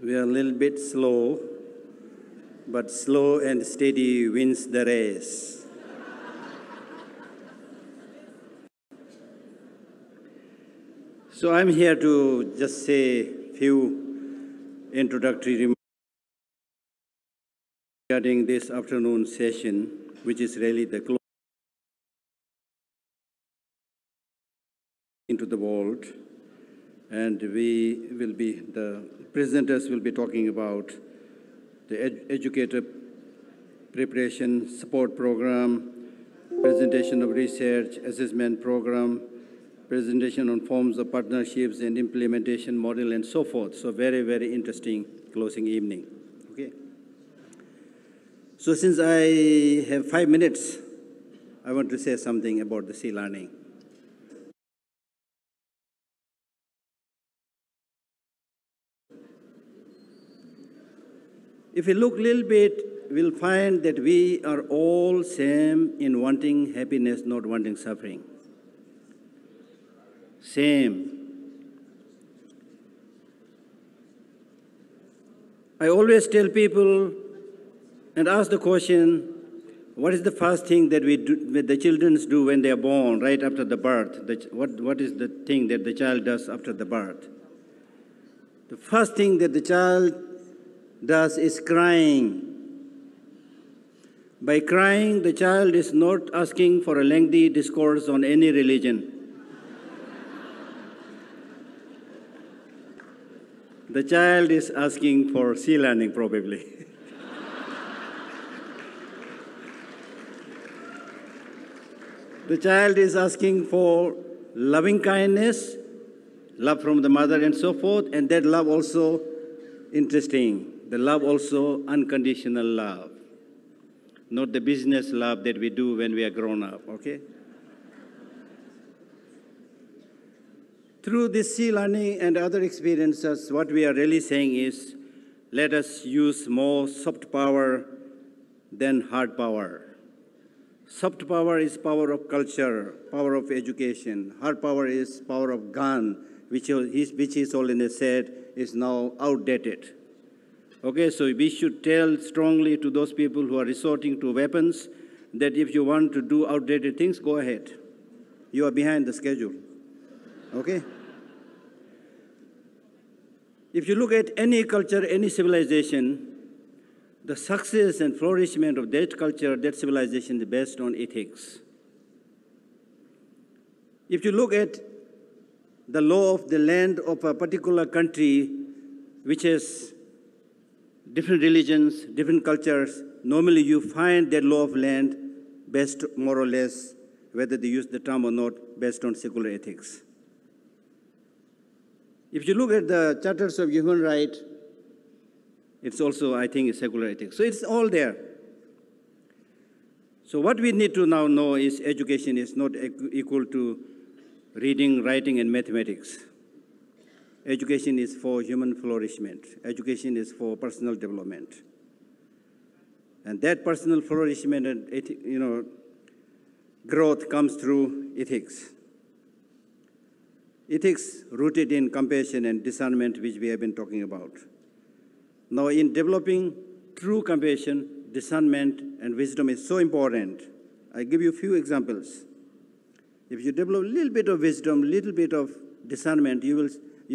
We are a little bit slow, but slow and steady wins the race. So I'm here to just say a few introductory remarks regarding this afternoon session, which is really the close into the world. And the presenters will be talking about the educator preparation support program, presentation of research assessment program, presentation on forms of partnerships and implementation model and so forth. So very, very interesting closing evening. Okay. So since I have 5 minutes, I want to say something about the C-learning. If we look a little bit, we'll find that we are all same in wanting happiness, not wanting suffering. Same. I always tell people and ask the question, what is the first thing that the children do when they are born, right after the birth? What is the thing that the child does after the birth? The first thing that the child does is crying. By crying, the child is not asking for a lengthy discourse on any religion. The child is asking for C-learning, probably. The child is asking for loving kindness, love from the mother and so forth, and that love also, interesting, the love also unconditional love, not the business love that we do when we are grown up, okay? Through this C-learning and other experiences, what we are really saying is, let us use more soft power than hard power. Soft power is power of culture, power of education. Hard power is power of gun, which His Holiness said is now outdated. Okay, so we should tell strongly to those people who are resorting to weapons that if you want to do outdated things, go ahead. You are behind the schedule. Okay? If you look at any culture, any civilization, the success and flourishment of that culture, that civilization is based on ethics. If you look at the law of the land of a particular country, which has different religions, different cultures, normally you find that law of land based more or less, whether they use the term or not, based on secular ethics. If you look at the charters of human rights, it's also, I think, secular ethics. So it's all there. So what we need to now know is education is not equal to reading, writing, and mathematics. Education is for human flourishment. Education is for personal development. And that personal flourishment and growth comes through ethics. Ethics rooted in compassion and discernment, which we have been talking about. Now, in developing true compassion, discernment, and wisdom is so important. I give you a few examples. If you develop a little bit of wisdom, a little bit of discernment, you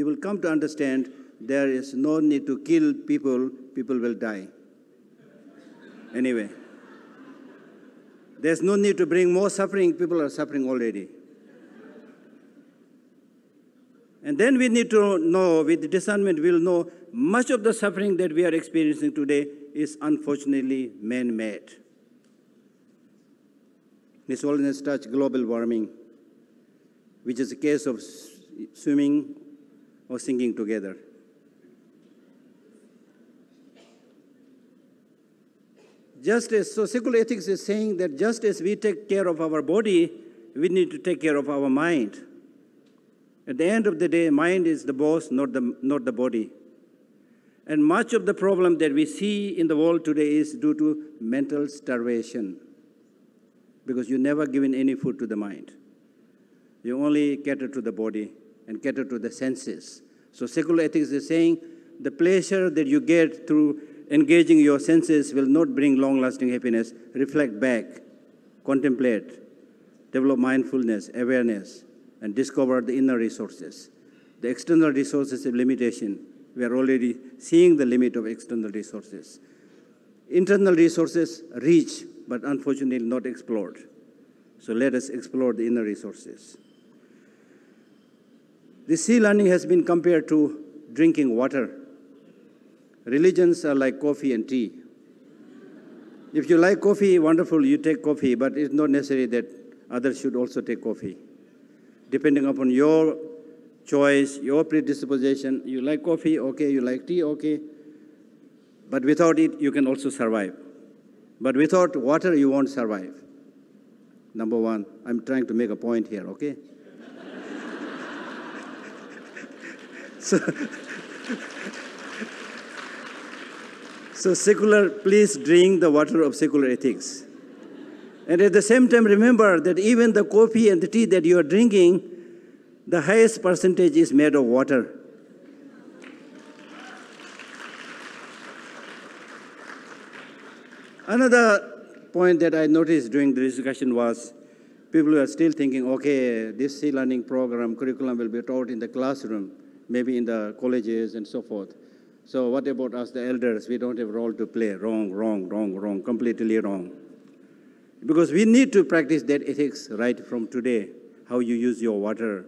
will come to understand there is no need to kill people, people will die. Anyway, there's no need to bring more suffering, people are suffering already. And then we need to know, with discernment, we'll know much of the suffering that we are experiencing today is unfortunately man-made. His Holiness touched global warming, which is a case of swimming or sinking together. So secular ethics is saying that just as we take care of our body, we need to take care of our mind. At the end of the day, mind is the boss, not the body. And much of the problem that we see in the world today is due to mental starvation, because you never given any food to the mind. You only cater to the body and cater to the senses. So secular ethics is saying the pleasure that you get through engaging your senses will not bring long-lasting happiness. Reflect back, contemplate, develop mindfulness, awareness, and discover the inner resources. The external resources have limitation. We are already seeing the limit of external resources. Internal resources reach, but unfortunately not explored. So let us explore the inner resources. This sea learning has been compared to drinking water. Religions are like coffee and tea. If you like coffee, wonderful, you take coffee, but it's not necessary that others should also take coffee. Depending upon your choice, your predisposition, you like coffee, okay, you like tea, okay. But without it, you can also survive. But without water, you won't survive. Number one, I'm trying to make a point here, okay? So secular, please drink the water of secular ethics. And at the same time, remember that even the coffee and the tea that you are drinking, the highest percentage is made of water. Another point that I noticed during the discussion was people are still thinking, okay, this C-learning program, curriculum will be taught in the classroom, maybe in the colleges and so forth. So what about us, the elders? We don't have a role to play. Wrong, completely wrong. Because we need to practice that ethics right from today, how you use your water,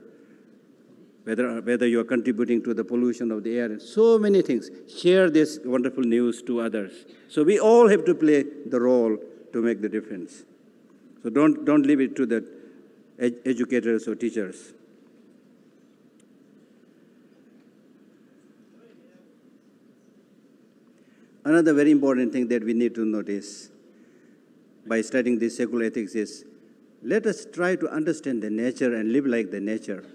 whether you are contributing to the pollution of the air, and so many things. Share this wonderful news to others. So we all have to play the role to make the difference. So don't leave it to the educators or teachers. Another very important thing that we need to notice by studying this secular ethics is, let us try to understand the nature and live like the nature.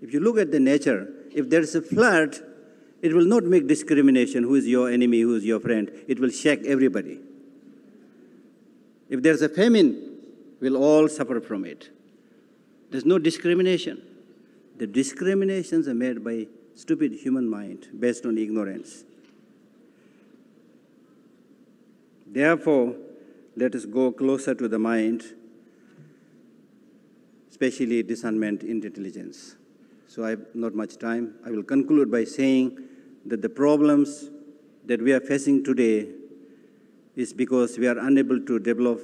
If you look at the nature, if there is a flood, it will not make discrimination, who is your enemy, who is your friend. It will shake everybody. If there's a famine, we'll all suffer from it. There's no discrimination. The discriminations are made by stupid human mind based on ignorance. Therefore, let us go closer to the mind, especially discernment in intelligence. So I have not much time. I will conclude by saying that the problems that we are facing today is because we are unable to develop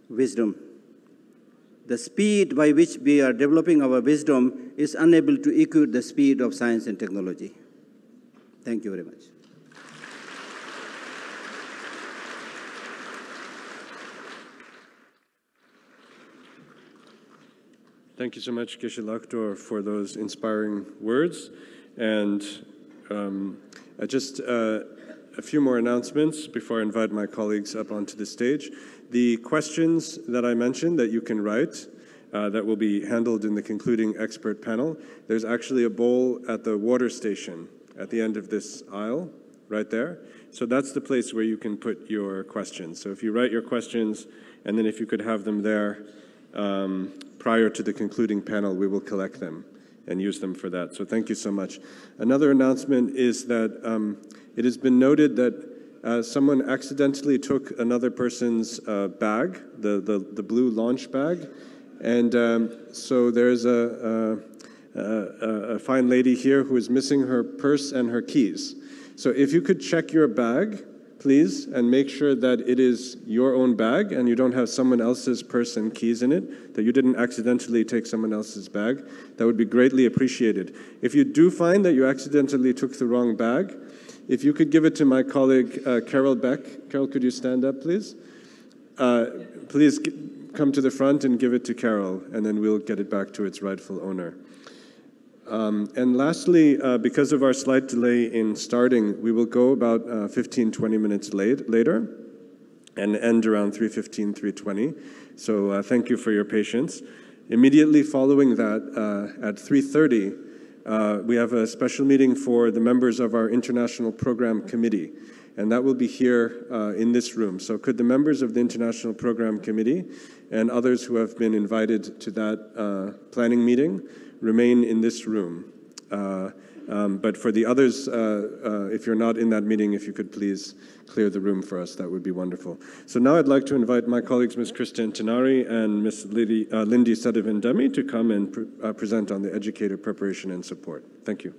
wisdom. The speed by which we are developing our wisdom is unable to equal the speed of science and technology. Thank you very much. Thank you so much, Geshe Lakhdor, for those inspiring words. And just a few more announcements before I invite my colleagues up onto the stage. The questions that I mentioned that you can write that will be handled in the concluding expert panel, there's actually a bowl at the water station at the end of this aisle, right there. So that's the place where you can put your questions. So if you write your questions, and then if you could have them there, prior to the concluding panel, we will collect them and use them for that. So thank you so much. Another announcement is that it has been noted that someone accidentally took another person's bag, the blue launch bag, and so there's a fine lady here who is missing her purse and her keys. So if you could check your bag, please, and make sure that it is your own bag and you don't have someone else's purse and keys in it, that you didn't accidentally take someone else's bag. That would be greatly appreciated. If you do find that you accidentally took the wrong bag, if you could give it to my colleague, Carol Beck. Carol, could you stand up, please? Please come to the front and give it to Carol, and then we'll get it back to its rightful owner. And lastly, because of our slight delay in starting, we will go about 15-20 minutes later and end around 3:15, 3:20. So thank you for your patience. Immediately following that, at 3:30, we have a special meeting for the members of our International Program Committee, and that will be here in this room. So could the members of the International Program Committee and others who have been invited to that planning meeting remain in this room. But for the others, if you're not in that meeting, if you could please clear the room for us, that would be wonderful. So now I'd like to invite my colleagues, Ms. Christian Tenari and Ms. Lindy Sedevin-Demi, to come and present on the educator preparation and support. Thank you.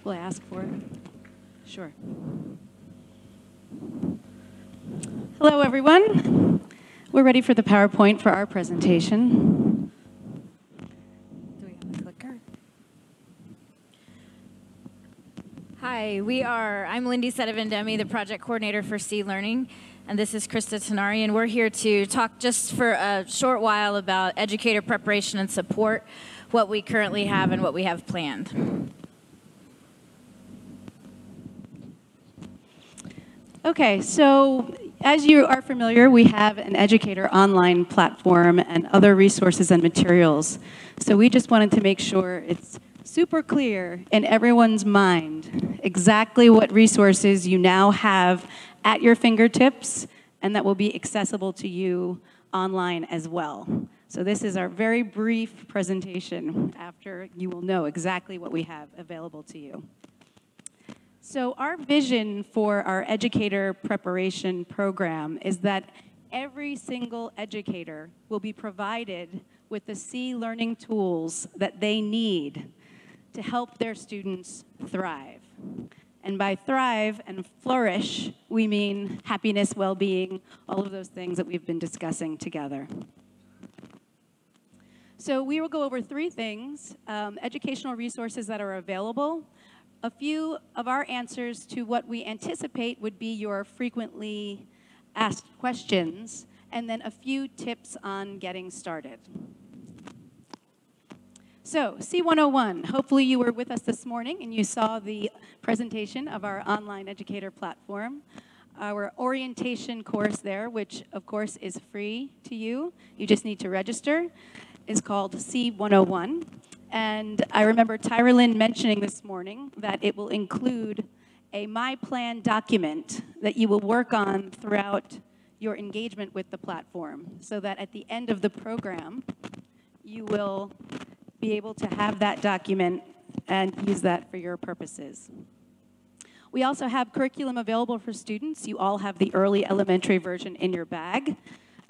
Will I ask for it? Sure. Hello, everyone. We're ready for the PowerPoint for our presentation. Do we have a clicker? Hi, I'm Lindy Sedevin-Demi, the project coordinator for C-Learning, and this is Krista Tenari, and we're here to talk just for a short while about educator preparation and support, what we currently have and what we have planned. Okay, so as you are familiar, we have an educator online platform and other resources and materials. So we just wanted to make sure it's super clear in everyone's mind exactly what resources you now have at your fingertips and that will be accessible to you online as well. So this is our very brief presentation after you will know exactly what we have available to you. So our vision for our educator preparation program is that every single educator will be provided with the C-Learning tools that they need to help their students thrive. And by thrive and flourish, we mean happiness, well-being, all of those things that we've been discussing together. So we will go over three things: educational resources that are available, a few of our answers to what we anticipate would be your frequently asked questions, and then a few tips on getting started. So, C101, hopefully you were with us this morning and you saw the presentation of our online educator platform. Our orientation course there, which of course is free to you, you just need to register, is called C101. And I remember Tyra Lynn mentioning this morning that it will include a My Plan document that you will work on throughout your engagement with the platform, so that at the end of the program, you will be able to have that document and use that for your purposes. We also have curriculum available for students. You all have the early elementary version in your bag.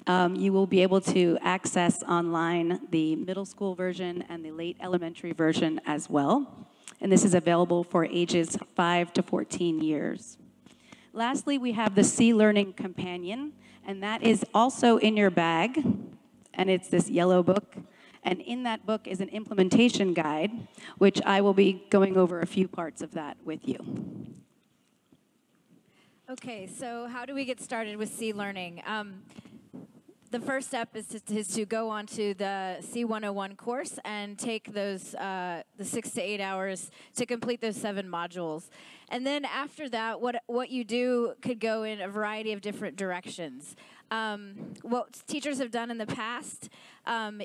You will be able to access online the middle school version and the late elementary version as well. And this is available for ages 5 to 14 years. Lastly, we have the C-Learning Companion, and that is also in your bag. And it's this yellow book. And in that book is an implementation guide, which I will be going over a few parts of that with you. Okay, so how do we get started with C-Learning? The first step is to go onto the C101 course and take those the 6 to 8 hours to complete those 7 modules. And then after that, what you do could go in a variety of different directions. What teachers have done in the past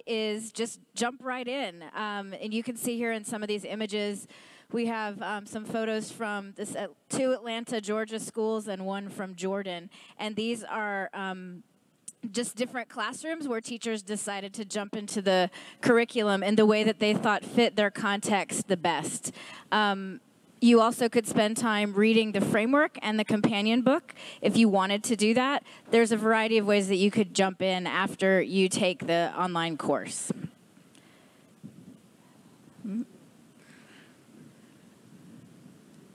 is just jump right in. And you can see here in some of these images, we have some photos from 2 Atlanta, Georgia schools and 1 from Jordan. And these are just different classrooms where teachers decided to jump into the curriculum in the way that they thought fit their context the best. You also could spend time reading the framework and the companion book if you wanted to do that. There's a variety of ways that you could jump in after you take the online course.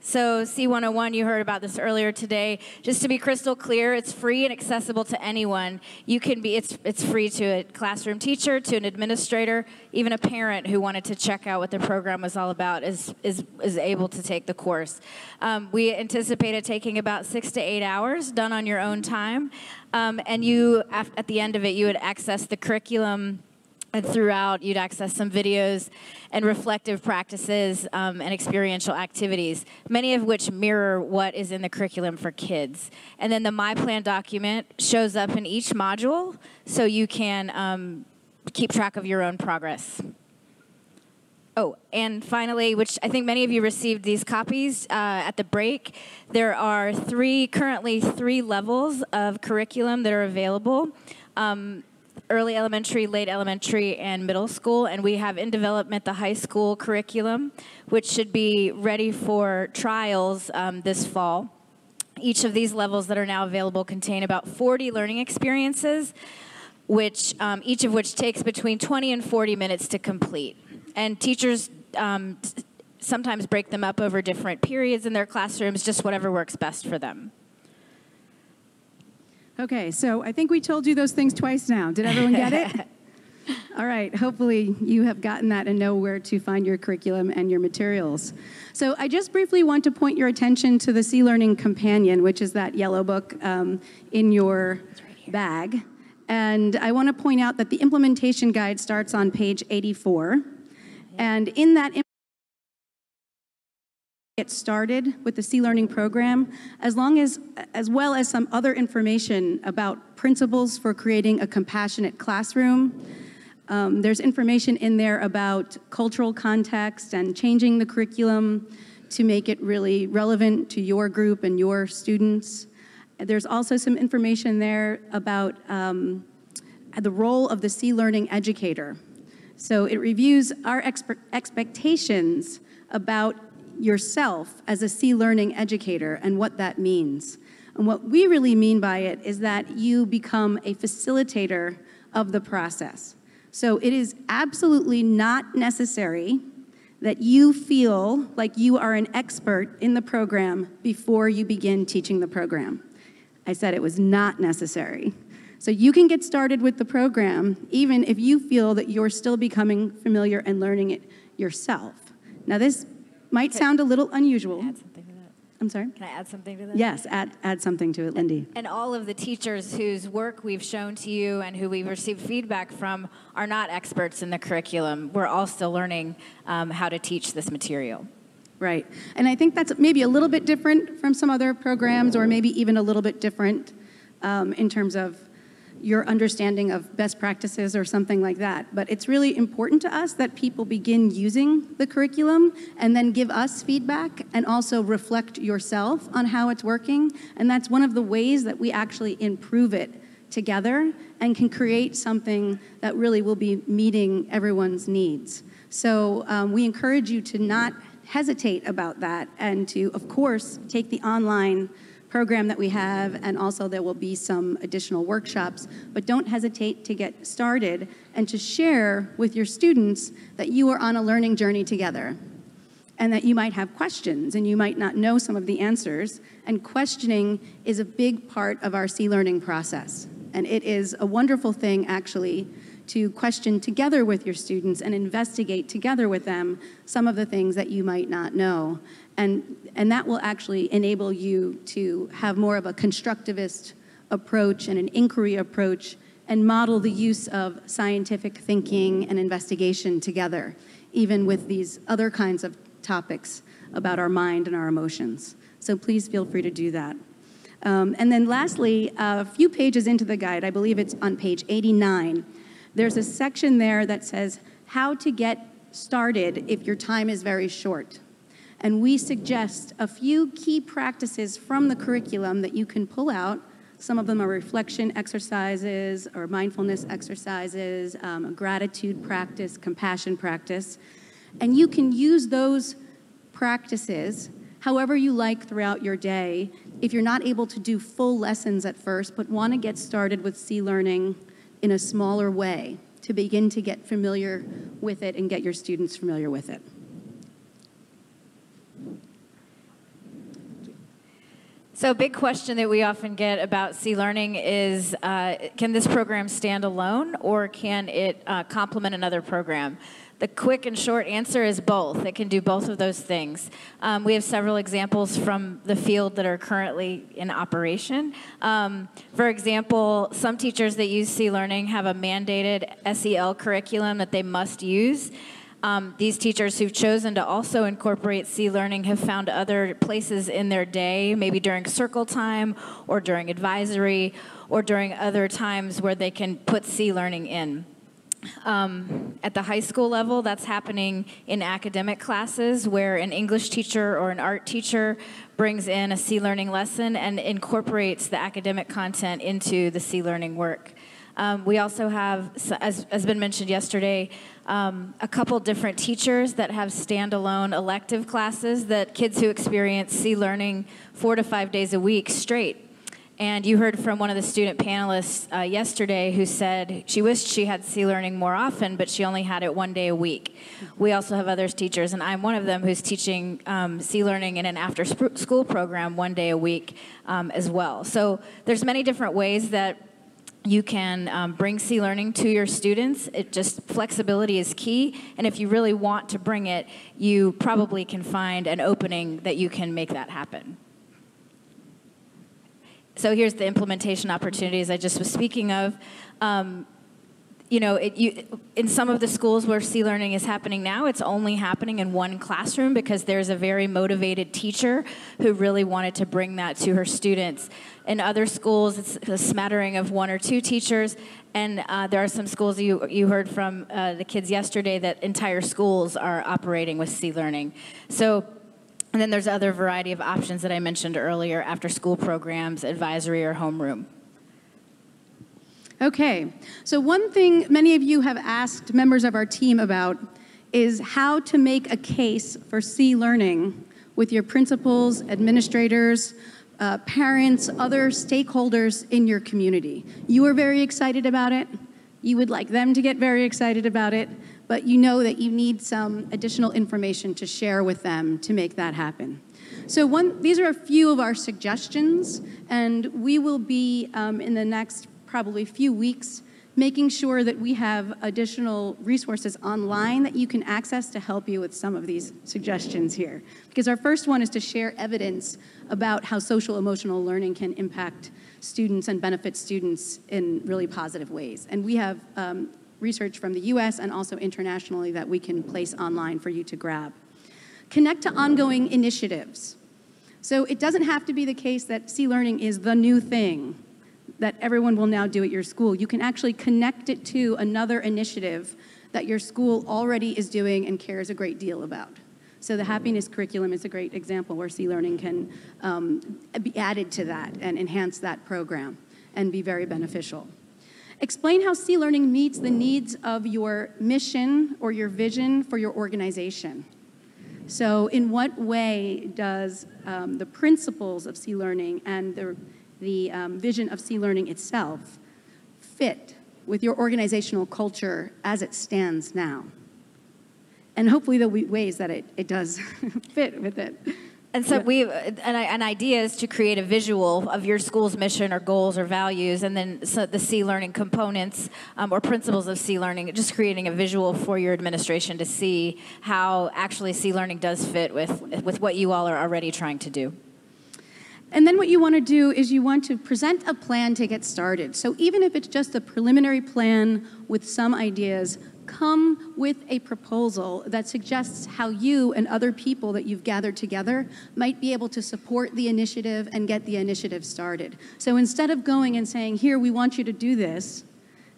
So C101, you heard about this earlier today. Just to be crystal clear, it's free and accessible to anyone. You can be, it's free to a classroom teacher, to an administrator, even a parent who wanted to check out what the program was all about is able to take the course. We anticipate it taking about 6 to 8 hours, done on your own time. And you, at the end of it, you would access the curriculum. And throughout, you'd access some videos and reflective practices and experiential activities, many of which mirror what is in the curriculum for kids. And then the My Plan document shows up in each module, so you can keep track of your own progress. Oh, and finally, which I think many of you received these copies at the break, there are currently three levels of curriculum that are available. early elementary, late elementary, and middle school, and we have in development the high school curriculum, which should be ready for trials this fall. Each of these levels that are now available contain about 40 learning experiences, which each of which takes between 20 and 40 minutes to complete. And teachers sometimes break them up over different periods in their classrooms, just whatever works best for them. Okay, so I think we told you those things twice now. Did everyone get it? All right, hopefully you have gotten that and know where to find your curriculum and your materials. So I just briefly want to point your attention to the C-Learning Companion, which is that yellow book in your bag. And I want to point out that the implementation guide starts on page 84. And in that get started with the C-Learning program, as well as some other information about principles for creating a compassionate classroom. There's information in there about cultural context and changing the curriculum to make it really relevant to your group and your students. There's also some information there about the role of the C-Learning educator. So it reviews our expectations about yourself as a C-Learning educator and what that means. And what we really mean by it is that you become a facilitator of the process. So it is absolutely not necessary that you feel like you are an expert in the program before you begin teaching the program. I said it was not necessary. So you can get started with the program even if you feel that you're still becoming familiar and learning it yourself. Now this might sound a little unusual. Can I add something to that? I'm sorry? Can I add something to that? Yes, add something to it, Lindy. And all of the teachers whose work we've shown to you and who we've received feedback from are not experts in the curriculum. We're all still learning how to teach this material. Right. And I think that's maybe a little bit different from some other programs, or maybe even a little bit different in terms of your understanding of best practices or something like that. But it's really important to us that people begin using the curriculum and then give us feedback and also reflect yourself on how it's working. And that's one of the ways that we actually improve it together and can create something that really will be meeting everyone's needs. So we encourage you to not hesitate about that and to, of course, take the online program that we have, and also there will be some additional workshops, but don't hesitate to get started and to share with your students that you are on a learning journey together and that you might have questions and you might not know some of the answers, and questioning is a big part of our C-learning process. And it is a wonderful thing, actually, to question together with your students and investigate together with them some of the things that you might not know. And that will actually enable you to have more of a constructivist approach and an inquiry approach and model the use of scientific thinking and investigation together, even with these other kinds of topics about our mind and our emotions. So please feel free to do that. And then lastly, a few pages into the guide, I believe it's on page 89, there's a section there that says how to get started if your time is very short. And we suggest a few key practices from the curriculum that you can pull out. Some of them are reflection exercises or mindfulness exercises, a gratitude practice, compassion practice. And you can use those practices however you like throughout your day if you're not able to do full lessons at first, but want to get started with C-learning in a smaller way to begin to get familiar with it and get your students familiar with it. So a big question that we often get about C-Learning is, can this program stand alone, or can it complement another program? The quick and short answer is both. It can do both of those things. We have several examples from the field that are currently in operation. For example, some teachers that use C-Learning have a mandated SEL curriculum that they must use. These teachers who've chosen to also incorporate C-Learning have found other places in their day, maybe during circle time or during advisory or during other times where they can put C-Learning in. At the high school level, that's happening in academic classes where an English teacher or an art teacher brings in a C-Learning lesson and incorporates the academic content into the C-Learning work. We also have, as been mentioned yesterday, a couple different teachers that have standalone elective classes that kids who experience C-learning 4 to 5 days a week straight. And you heard from one of the student panelists yesterday who said she wished she had C-learning more often, but she only had it 1 day a week. We also have other teachers, and I'm one of them, who's teaching C-learning in an after-school program 1 day a week as well. So there's many different ways that you can bring C-learning to your students. Flexibility is key, and if you really want to bring it, you probably can find an opening that you can make that happen. So here's the implementation opportunities I just was speaking of. In some of the schools where C-learning is happening now, it's only happening in one classroom because there's a very motivated teacher who really wanted to bring that to her students. In other schools, it's a smattering of 1 or 2 teachers, and there are some schools you heard from the kids yesterday that entire schools are operating with C-learning. And then there's other variety of options that I mentioned earlier, after-school programs, advisory, or homeroom. Okay, so one thing many of you have asked members of our team about is how to make a case for C-learning with your principals, administrators, parents, other stakeholders in your community. You are very excited about it. You would like them to get very excited about it, but you know that you need some additional information to share with them to make that happen. So these are a few of our suggestions, and we will be in the next probably few weeks making sure that we have additional resources online that you can access to help you with some of these suggestions here. Because our first one is to share evidence about how social emotional learning can impact students and benefit students in really positive ways. And we have research from the US and also internationally that we can place online for you to grab. Connect to ongoing initiatives. So it doesn't have to be the case that C-learning is the new thing that everyone will now do at your school. You can actually connect it to another initiative that your school already is doing and cares a great deal about. So the happiness curriculum is a great example where C-learning can be added to that and enhance that program and be very beneficial. Explain how C-learning meets the needs of your mission or your vision for your organization. So in what way does the principles of C-learning and the vision of C-learning itself fit with your organizational culture as it stands now? And hopefully there'll be ways that it does fit with it. And so an idea is to create a visual of your school's mission or goals or values, and then the C-learning components or principles of C-learning, just creating a visual for your administration to see how actually C-learning does fit with what you all are already trying to do. And then what you want to do is you want to present a plan to get started. So even if it's just a preliminary plan with some ideas, come with a proposal that suggests how you and other people that you've gathered together might be able to support the initiative and get the initiative started. So instead of going and saying, here, we want you to do this,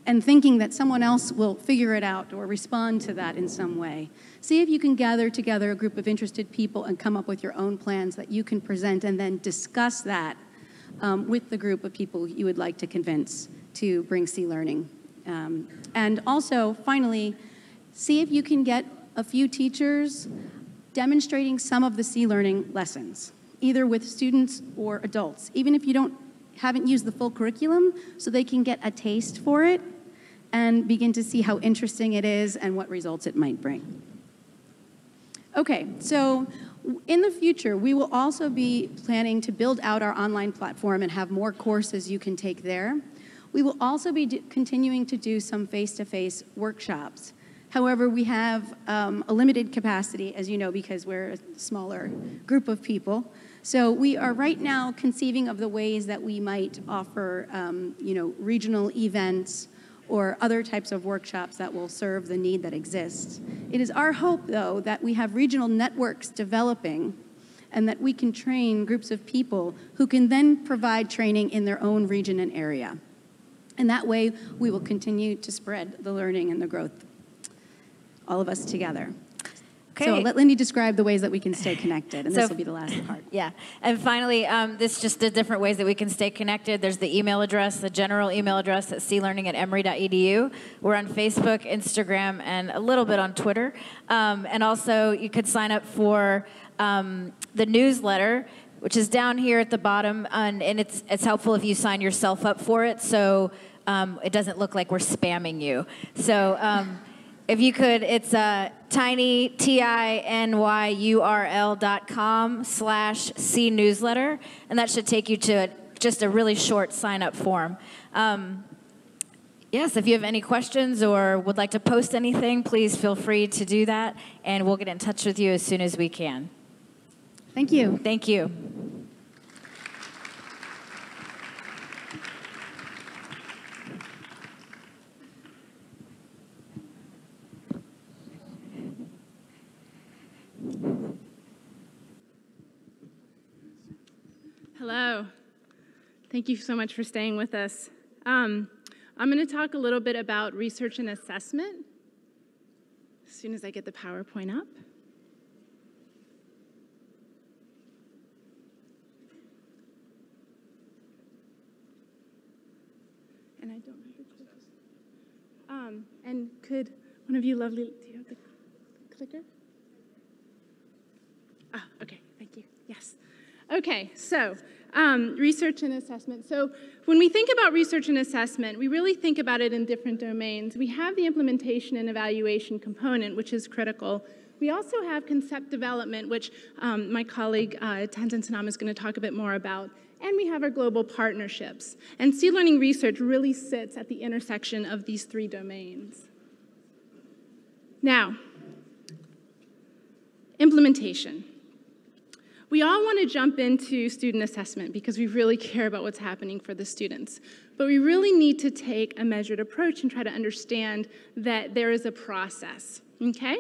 and thinking that someone else will figure it out or respond to that in some way, see if you can gather together a group of interested people and come up with your own plans that you can present and then discuss that with the group of people you would like to convince to bring C-learning. And also, finally, see if you can get a few teachers demonstrating some of the C-learning lessons, either with students or adults, even if you haven't used the full curriculum, so they can get a taste for it and begin to see how interesting it is and what results it might bring. Okay, so in the future, we will also be planning to build out our online platform and have more courses you can take there. We will also be continuing to do some face-to-face workshops. However, we have a limited capacity, as you know, because we're a smaller group of people. So we are right now conceiving of the ways that we might offer regional events or other types of workshops that will serve the need that exists. It is our hope, though, that we have regional networks developing and that we can train groups of people who can then provide training in their own region and area. And that way, we will continue to spread the learning and the growth, all of us together. Okay. So let Lindy describe the ways that we can stay connected, and So- this will be the last part. Yeah, and finally, this is just the different ways that we can stay connected. There's the email address, the general email address at clearning@emory.edu. We're on Facebook, Instagram, and a little bit on Twitter. And also, you could sign up for the newsletter, which is down here at the bottom, and it's helpful if you sign yourself up for it, so it doesn't look like we're spamming you. So. If you could, it's tinyurl.com/c-newsletter, and that should take you to just a really short sign-up form. Yes, if you have any questions or would like to post anything, please feel free to do that, and we'll get in touch with you as soon as we can. Thank you. Thank you. Hello. Thank you so much for staying with us. I'm going to talk a little bit about research and assessment as soon as I get the PowerPoint up. And I don't have the clickers. And could one of you lovely, do you have the clicker? Ah, okay, thank you. Yes. Okay, so research and assessment. So when we think about research and assessment, we really think about it in different domains. We have the implementation and evaluation component, which is critical. We also have concept development, which my colleague Tenzin Sanam is going to talk a bit more about. And we have our global partnerships. And C-learning research really sits at the intersection of these three domains. Now, implementation. We all want to jump into student assessment because we really care about what's happening for the students. But we really need to take a measured approach and try to understand that there is a process, okay?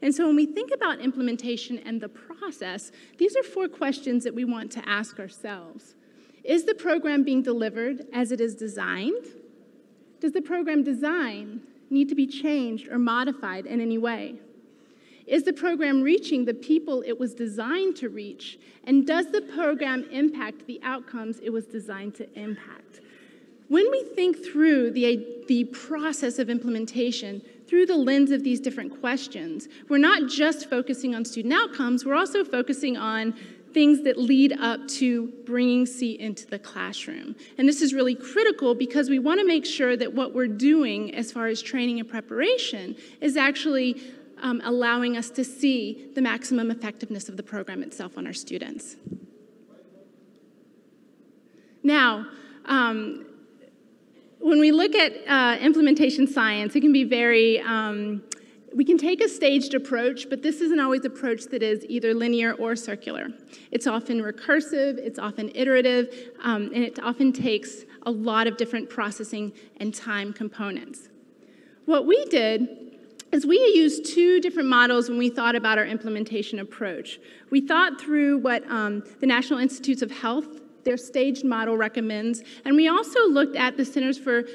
And so when we think about implementation and the process, these are 4 questions that we want to ask ourselves. Is the program being delivered as it is designed? Does the program design need to be changed or modified in any way? Is the program reaching the people it was designed to reach? And does the program impact the outcomes it was designed to impact? When we think through the process of implementation through the lens of these different questions, we're not just focusing on student outcomes, we're also focusing on things that lead up to bringing C into the classroom. And this is really critical because we want to make sure that what we're doing as far as training and preparation is actually allowing us to see the maximum effectiveness of the program itself on our students. Now, when we look at implementation science, it can be very, we can take a staged approach, but this isn't always an approach that is either linear or circular. It's often recursive, it's often iterative, and it often takes a lot of different processing and time components. What we did is we used 2 different models when we thought about our implementation approach. We thought through what the National Institutes of Health, their staged model recommends, and we also looked at the Centers for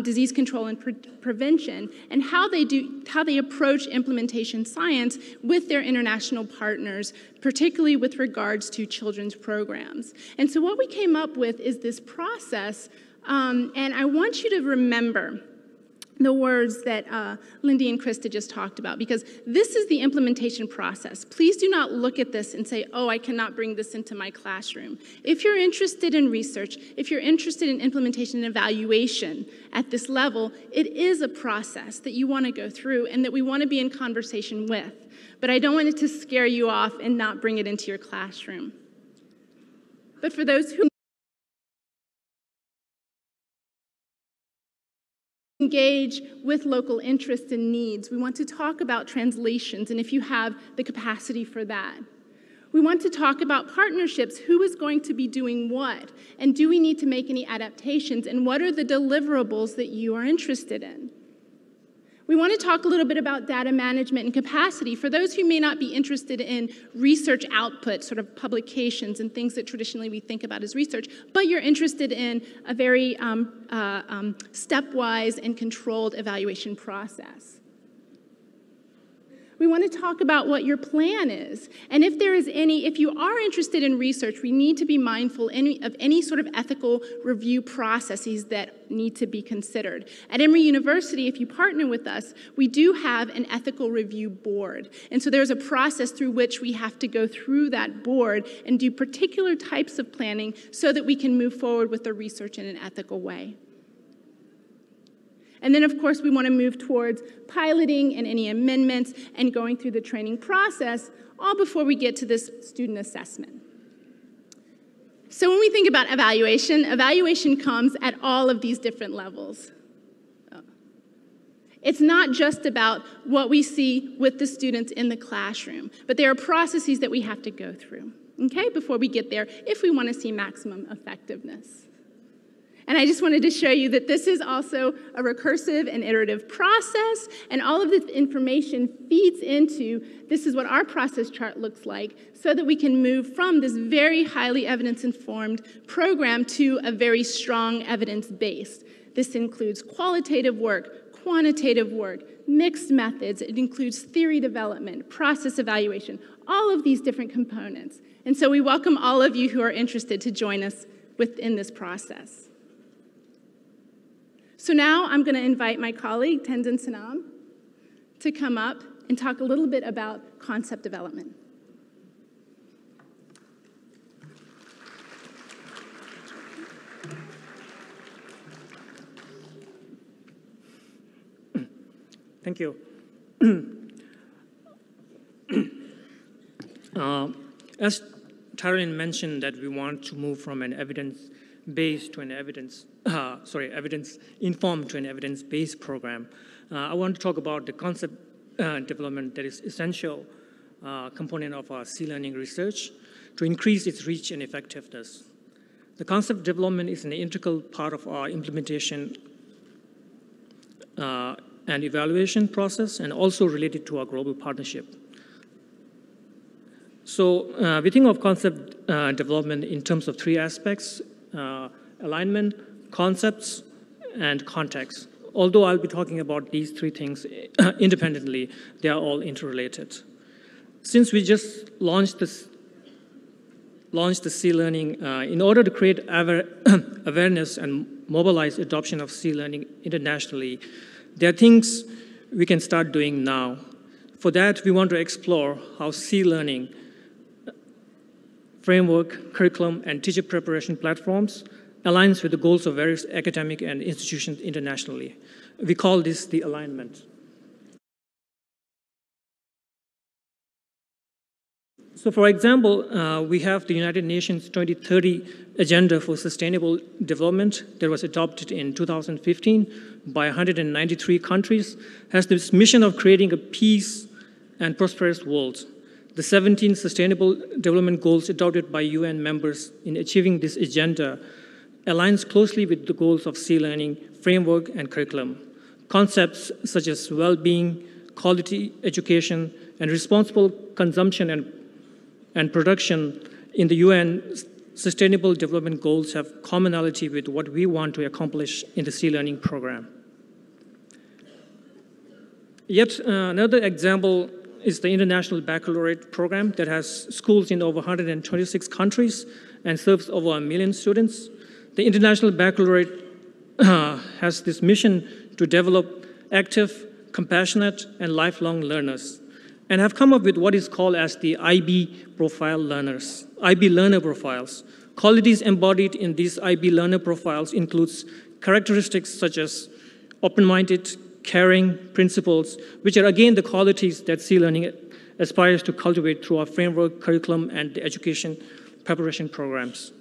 Disease Control and Prevention and how they approach implementation science with their international partners, particularly with regards to children's programs. And so what we came up with is this process, and I want you to remember the words that Lindy and Krista just talked about, because this is the implementation process. Please do not look at this and say, oh, I cannot bring this into my classroom. If you're interested in research, if you're interested in implementation and evaluation at this level, it is a process that you want to go through and that we want to be in conversation with. But I don't want it to scare you off and not bring it into your classroom. But for those who engage with local interests and needs, we want to talk about translations and if you have the capacity for that. We want to talk about partnerships, who is going to be doing what, and do we need to make any adaptations, and what are the deliverables that you are interested in. We want to talk a little bit about data management and capacity. For those who may not be interested in research output, sort of publications and things that traditionally we think about as research, but you're interested in a very stepwise and controlled evaluation process. We want to talk about what your plan is. And if you are interested in research, we need to be mindful of any sort of ethical review processes that need to be considered. At Emory University, if you partner with us, we do have an ethical review board. And so there's a process through which we have to go through that board and do particular types of planning so that we can move forward with the research in an ethical way. And then, of course, we want to move towards piloting and any amendments and going through the training process, all before we get to this student assessment. So when we think about evaluation, evaluation comes at all of these different levels. It's not just about what we see with the students in the classroom, but there are processes that we have to go through, okay, before we get there if we want to see maximum effectiveness. And I just wanted to show you that this is also a recursive and iterative process, and all of this information feeds into, this is what our process chart looks like, so that we can move from this very highly evidence-informed program to a very strong evidence-based. This includes qualitative work, quantitative work, mixed methods. It includes theory development, process evaluation, all of these different components. And so we welcome all of you who are interested to join us within this process. So now I'm going to invite my colleague, Tenzin Sanam, to come up and talk a little bit about concept development. Thank you. As Taryn mentioned, that we want to move from an evidence-based to an evidence-informed to an evidence-based program. I want to talk about the concept development that is essential component of our C-learning research to increase its reach and effectiveness. The concept development is an integral part of our implementation and evaluation process, and also related to our global partnership. So we think of concept development in terms of three aspects: alignment, concepts, and context. Although I'll be talking about these three things independently, they are all interrelated. Since we just launched the C-learning, in order to create awareness and mobilize adoption of C-learning internationally, there are things we can start doing now. For that, we want to explore how C-learning framework, curriculum, and teacher preparation platforms aligns with the goals of various academic and institutions internationally. We call this the alignment. So for example, we have the United Nations 2030 Agenda for Sustainable Development that was adopted in 2015 by 193 countries, has this mission of creating a peace and prosperous world. The 17 Sustainable Development Goals adopted by UN members in achieving this agenda aligns closely with the goals of C-learning framework and curriculum. Concepts such as well-being, quality education, and responsible consumption and production in the UN Sustainable Development Goals have commonality with what we want to accomplish in the C-learning program. Yet another example is the International Baccalaureate program that has schools in over 126 countries and serves over 1 million students. The International Baccalaureate has this mission to develop active, compassionate, and lifelong learners, and have come up with what is called as the IB profile learners, IB learner profiles. Qualities embodied in these IB learner profiles includes characteristics such as open-minded, caring, principles, which are again the qualities that C-learning aspires to cultivate through our framework, curriculum, and the education preparation programs.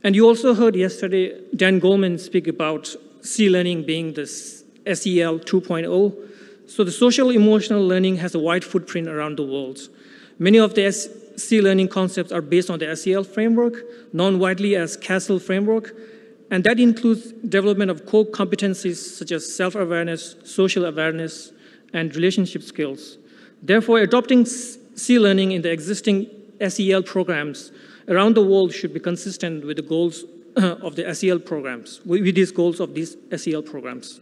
And you also heard yesterday Dan Goleman speak about C-learning being the SEL 2.0. So the social emotional learning has a wide footprint around the world. Many of the C-learning concepts are based on the SEL framework, known widely as CASEL framework, and that includes development of core competencies such as self-awareness, social awareness, and relationship skills. Therefore, adopting C-learning in the existing SEL programs around the world should be consistent with the goals of the SEL programs, with these goals of these SEL programs.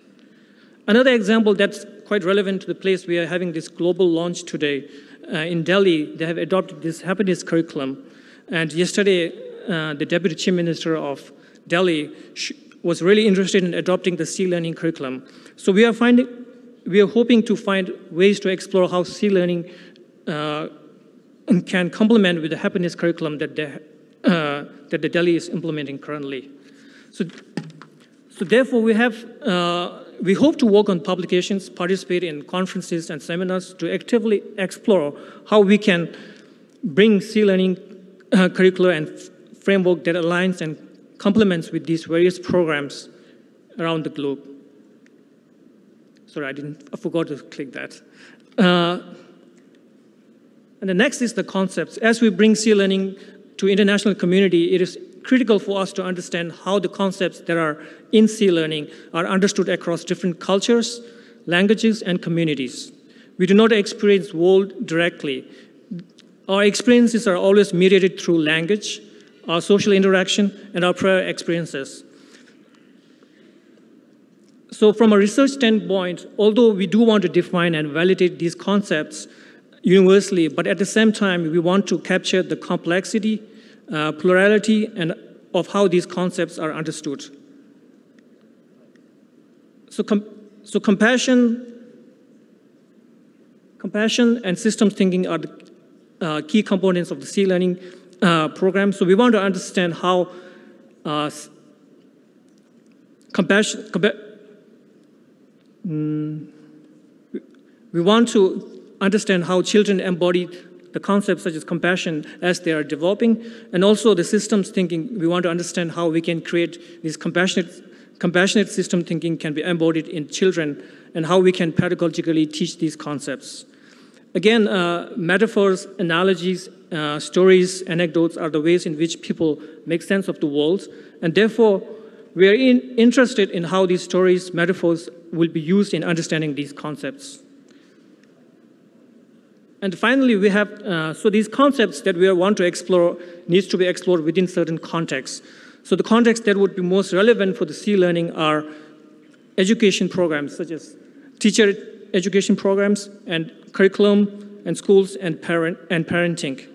Another example that's quite relevant to the place we are having this global launch today, in Delhi, they have adopted this happiness curriculum. And yesterday, the Deputy Chief Minister of Delhi was really interested in adopting the C learning curriculum. So we are hoping to find ways to explore how C learning can complement with the happiness curriculum that the Delhi is implementing currently. So therefore, we hope to work on publications, participate in conferences and seminars to actively explore how we can bring C learning curricula and framework that aligns and complements with these various programs around the globe. Sorry, I forgot to click that. And the next is the concepts. As we bring C learning to international community, it is critical for us to understand how the concepts that are in C learning are understood across different cultures, languages, and communities. We do not experience world directly. Our experiences are always mediated through language, our social interaction, and our prior experiences. So from a research standpoint, although we do want to define and validate these concepts universally, but at the same time, we want to capture the complexity, plurality, and of how these concepts are understood. So compassion and systems thinking are the key components of the C learning program. So we want to understand how we want to understand how children embody the concepts such as compassion as they are developing, and also the systems thinking. We want to understand how we can create this compassionate system thinking can be embodied in children, and how we can pedagogically teach these concepts. Again, metaphors, analogies, stories, anecdotes are the ways in which people make sense of the world, and therefore we are interested in how these stories, metaphors will be used in understanding these concepts. And finally, we have, so these concepts that we want to explore needs to be explored within certain contexts. So the contexts that would be most relevant for the C learning are education programs, such as teacher education programs and curriculum and schools and parenting.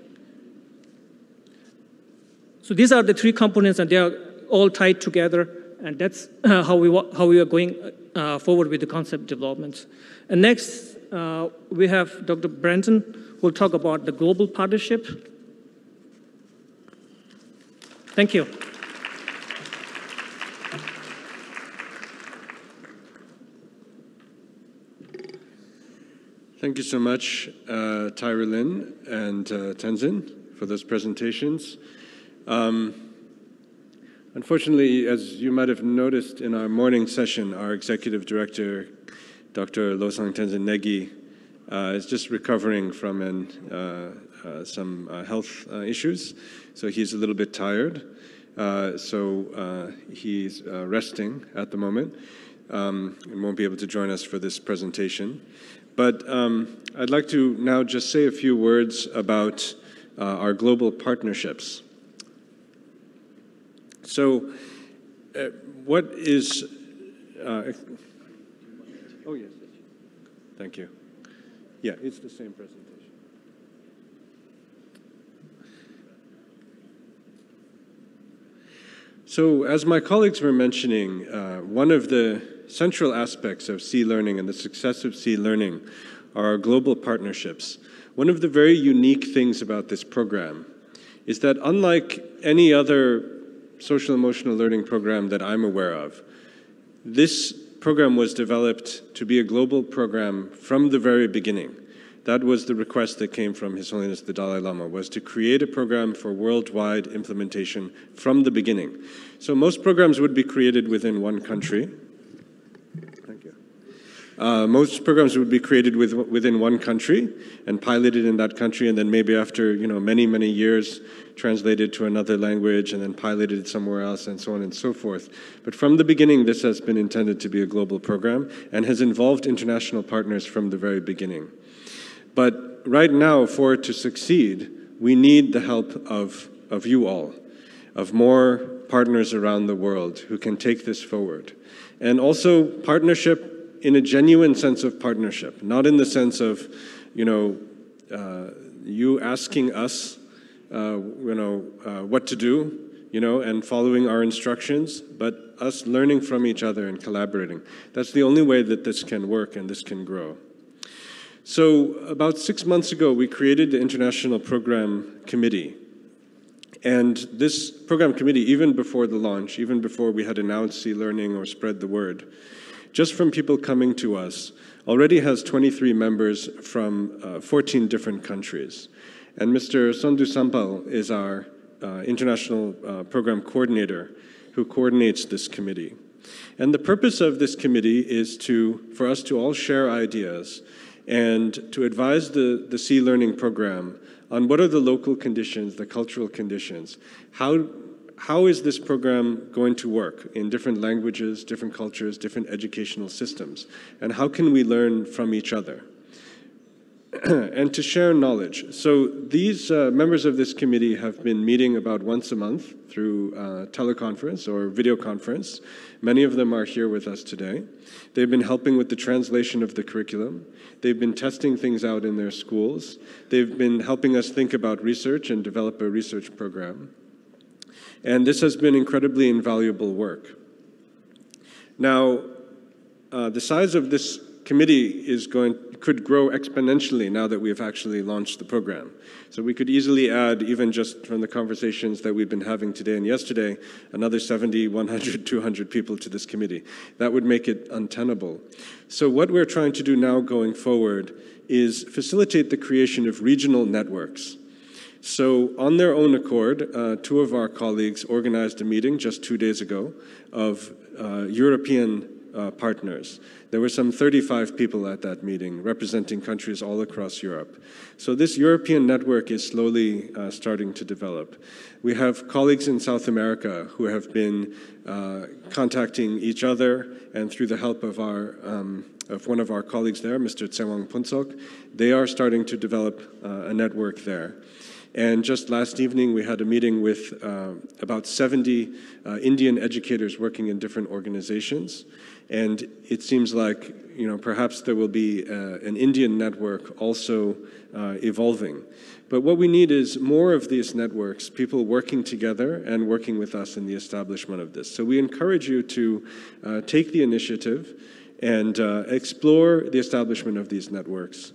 So these are the three components, and they are all tied together, and that's how we are going forward with the concept development. And next, we have Dr. Brenton, who will talk about the global partnership. Thank you. Thank you so much, Tyra Lynn and Tenzin, for those presentations. Unfortunately, as you might have noticed in our morning session, our executive director, Dr. Losang Tenzin Negi, is just recovering from some health issues, so he's a little bit tired. So he's resting at the moment and won't be able to join us for this presentation. But I'd like to now just say a few words about our global partnerships. So what is... oh, yes. Thank you. Yeah, it's the same presentation. So as my colleagues were mentioning, one of the central aspects of C learning and the success of C learning are our global partnerships. One of the very unique things about this program is that unlike any other social emotional learning program that I'm aware of, this program was developed to be a global program from the very beginning. That was the request that came from His Holiness the Dalai Lama, was to create a program for worldwide implementation from the beginning. So most programs would be created within one country. Thank you. Most programs would be created within one country and piloted in that country, and then maybe after many, many years translated to another language and then piloted somewhere else, and so on and so forth. But from the beginning, this has been intended to be a global program and has involved international partners from the very beginning. But right now, for it to succeed, we need the help of you all, of more partners around the world who can take this forward. And also partnership in a genuine sense of partnership, not in the sense of, you asking us, what to do, and following our instructions, but us learning from each other and collaborating. That's the only way that this can work and this can grow. So about 6 months ago, we created the International Program Committee. And this program committee, even before the launch, even before we had announced C-Learning or spread the word, just from people coming to us, already has 23 members from 14 different countries. And Mr. Sondu Sampal is our international program coordinator who coordinates this committee. And the purpose of this committee is for us to all share ideas and to advise the C-Learning program on what are the local conditions, the cultural conditions. How is this program going to work in different languages, different cultures, different educational systems? And how can we learn from each other? And to share knowledge. So these members of this committee have been meeting about once a month through teleconference or video conference. Many of them are here with us today. They've been helping with the translation of the curriculum. They've been testing things out in their schools. They've been helping us think about research and develop a research program. And this has been incredibly invaluable work. Now, the size of this committee could grow exponentially now that we've actually launched the program. So we could easily add, even just from the conversations that we've been having today and yesterday, another 70, 100, 200 people to this committee. That would make it untenable. So what we're trying to do now going forward is facilitate the creation of regional networks. So on their own accord, two of our colleagues organized a meeting just 2 days ago of European partners. There were some 35 people at that meeting representing countries all across Europe. So this European network is slowly starting to develop. We have colleagues in South America who have been contacting each other, and through the help of one of our colleagues there, Mr. Tsewang Punsok, they are starting to develop a network there. And just last evening, we had a meeting with about 70 Indian educators working in different organizations. And it seems like, perhaps there will be an Indian network also evolving. But what we need is more of these networks, people working together and working with us in the establishment of this. So we encourage you to take the initiative and explore the establishment of these networks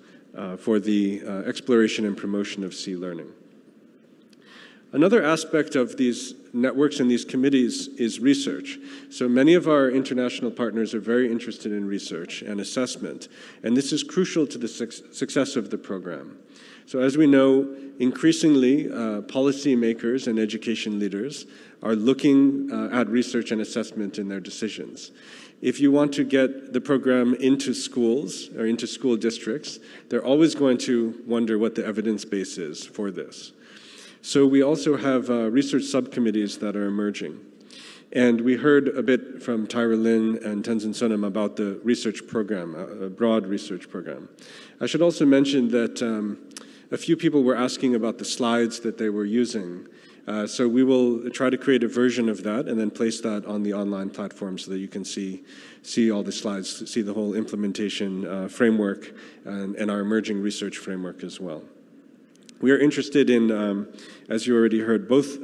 for the exploration and promotion of C-Learning. Another aspect of these networks and these committees is research. So many of our international partners are very interested in research and assessment, and this is crucial to the success of the program. So as we know, increasingly, policymakers and education leaders are looking at research and assessment in their decisions. If you want to get the program into schools or into school districts, they're always going to wonder what the evidence base is for this. So we also have research subcommittees that are emerging. And we heard a bit from Tyra Lin and Tenzin Sonam about the research program, a broad research program. I should also mention that a few people were asking about the slides that they were using. So we will try to create a version of that and then place that on the online platform so that you can see all the slides, see the whole implementation framework and our emerging research framework as well. We are interested in, as you already heard, both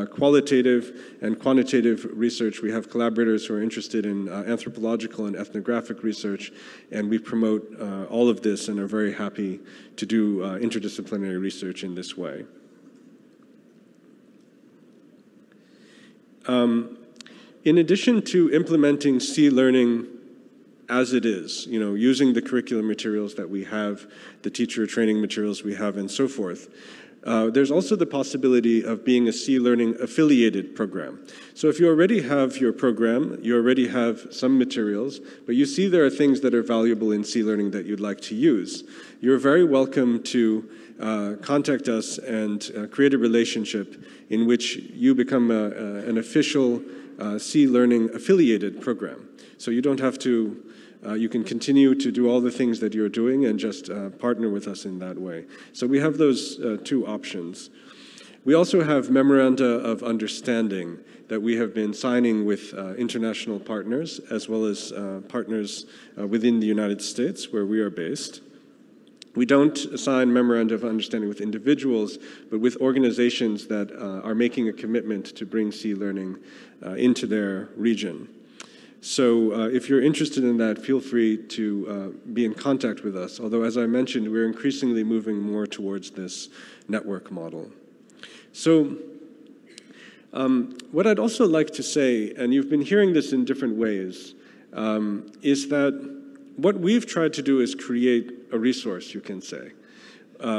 qualitative and quantitative research. We have collaborators who are interested in anthropological and ethnographic research, and we promote all of this and are very happy to do interdisciplinary research in this way. In addition to implementing C-Learning as it is, using the curriculum materials that we have, the teacher training materials we have, and so forth, there's also the possibility of being a C-Learning affiliated program. So if you already have your program, you already have some materials, but you see there are things that are valuable in C-Learning that you'd like to use, you're very welcome to contact us and create a relationship in which you become an official C-Learning affiliated program. So you don't have to you can continue to do all the things that you're doing and just partner with us in that way. So we have those two options. We also have memoranda of understanding. that we have been signing with international partners, as well as partners within the United States, where we are based. We don't sign memoranda of understanding with individuals, but with organizations that are making a commitment to bring sea learning into their region. So if you're interested in that, feel free to be in contact with us. Although, as I mentioned, we're increasingly moving more towards this network model. So what I'd also like to say, and you've been hearing this in different ways, is that what we've tried to do is create a resource, you can say.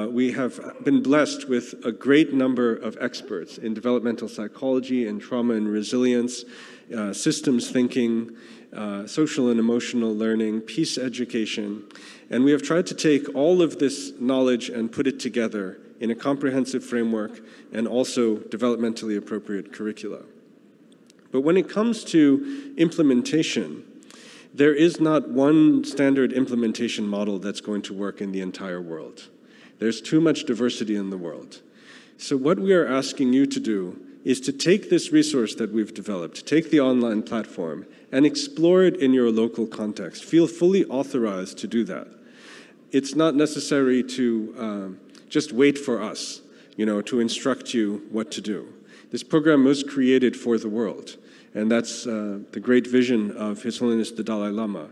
We have been blessed with a great number of experts in developmental psychology and trauma and resilience, systems thinking, social and emotional learning, peace education, and we have tried to take all of this knowledge and put it together in a comprehensive framework and also developmentally appropriate curricula. But when it comes to implementation, there is not one standard implementation model that's going to work in the entire world. There's too much diversity in the world. So what we are asking you to do is to take this resource that we've developed, take the online platform, and explore it in your local context. Feel fully authorized to do that. It's not necessary to just wait for us, to instruct you what to do. This program was created for the world. And that's the great vision of His Holiness the Dalai Lama.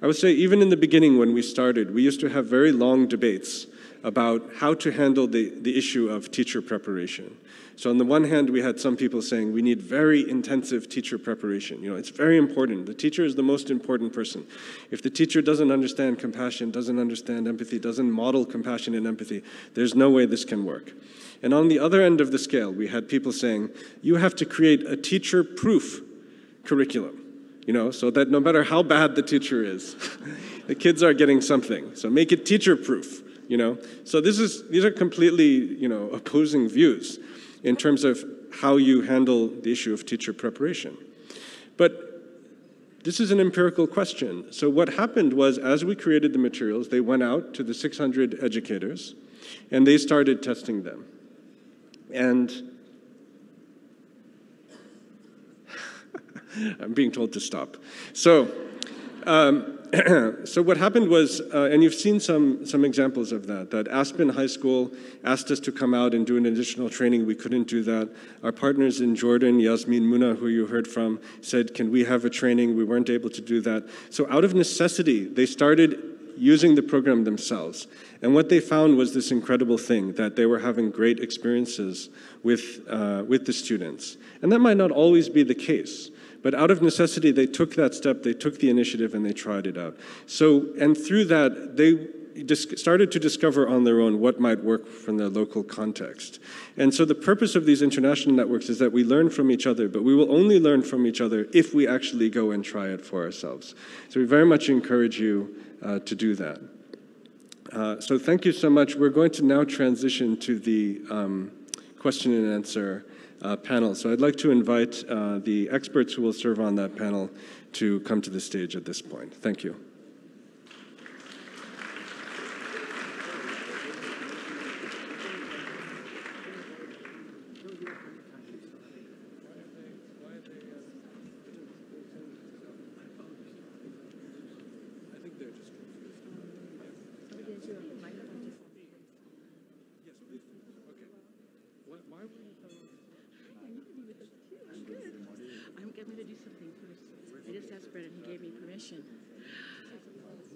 I would say even in the beginning when we started, we used to have very long debates about how to handle the issue of teacher preparation. So on the one hand, we had some people saying we need very intensive teacher preparation. It's very important. The teacher is the most important person. If the teacher doesn't understand compassion, doesn't understand empathy, doesn't model compassion and empathy, there's no way this can work. And on the other end of the scale, we had people saying, you have to create a teacher-proof curriculum, so that no matter how bad the teacher is, the kids are getting something. So make it teacher-proof, So these are completely, opposing views in terms of how you handle the issue of teacher preparation. But this is an empirical question. So what happened was, as we created the materials, they went out to the 600 educators, and they started testing them. And I'm being told to stop. So, so what happened was, and you've seen some examples of that Aspen High School asked us to come out and do an additional training. We couldn't do that. Our partners in Jordan, Yasmin Muna, who you heard from, said, can we have a training? We weren't able to do that. So out of necessity, they started using the program themselves. And what they found was this incredible thing, that they were having great experiences with the students. And that might not always be the case. But out of necessity, they took that step, they took the initiative, and they tried it out. So, and through that, they started to discover on their own what might work from their local context. And so the purpose of these international networks is that we learn from each other, but we will only learn from each other if we actually go and try it for ourselves. So we very much encourage you to do that. So thank you so much. We're going to now transition to the question and answer panel. So I'd like to invite the experts who will serve on that panel to come to the stage at this point. Thank you.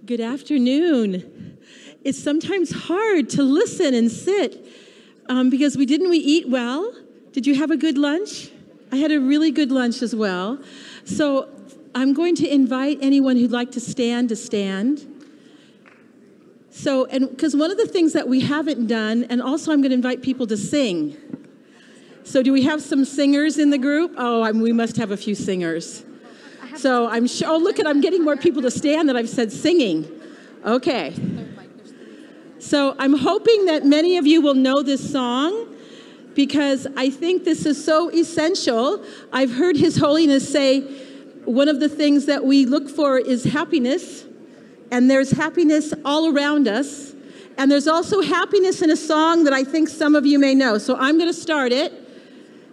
Good afternoon. It's sometimes hard to listen and sit because didn't we eat well? Did you have a good lunch? I had a really good lunch as well. So I'm going to invite anyone who'd like to stand. So, and because one of the things that we haven't done, and also I'm going to invite people to sing. So do we have some singers in the group? Oh, we must have a few singers. So I'm sure, oh, look I'm getting more people to stand than I've said singing. Okay. So I'm hoping that many of you will know this song because I think this is so essential. I've heard His Holiness say one of the things that we look for is happiness, and there's happiness all around us, and there's also happiness in a song that I think some of you may know. So I'm going to start it,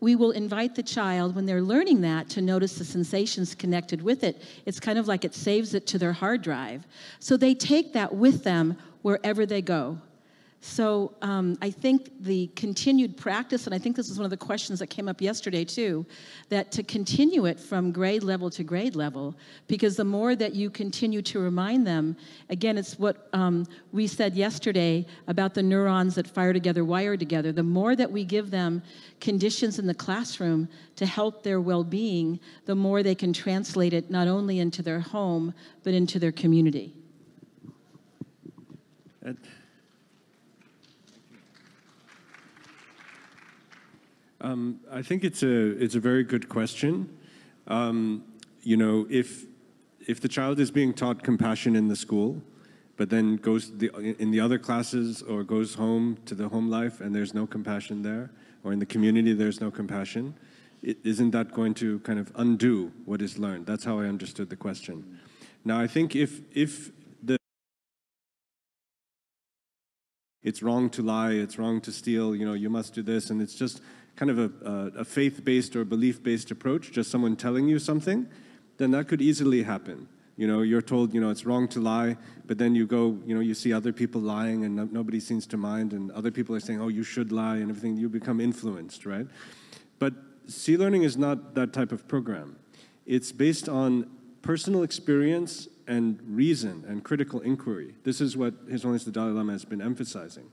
we will invite the child, when they're learning that, to notice the sensations connected with it. It's kind of like it saves it to their hard drive. So they take that with them wherever they go. So I think the continued practice, and I think this is one of the questions that came up yesterday too, that to continue it from grade level to grade level, because the more that you continue to remind them, again, it's what we said yesterday about the neurons that fire together, wire together. The more that we give them conditions in the classroom to help their well-being, the more they can translate it not only into their home, but into their community. I think it's a very good question. You know, if the child is being taught compassion in the school, but then goes in the other classes or goes home to the home life and there's no compassion there, or in the community there's no compassion, isn't that going to kind of undo what is learned? That's how I understood the question. Now, I think if it's wrong to lie, it's wrong to steal, you know, you must do this, and it's just kind of a faith-based or belief-based approach, just someone telling you something, then that could easily happen. You know, you're told, you know, it's wrong to lie, but then you go, you know, you see other people lying and nobody seems to mind, and other people are saying, oh, you should lie and everything, you become influenced, right? But C-learning is not that type of program. It's based on personal experience and reason and critical inquiry. This is what His Holiness the Dalai Lama has been emphasizing.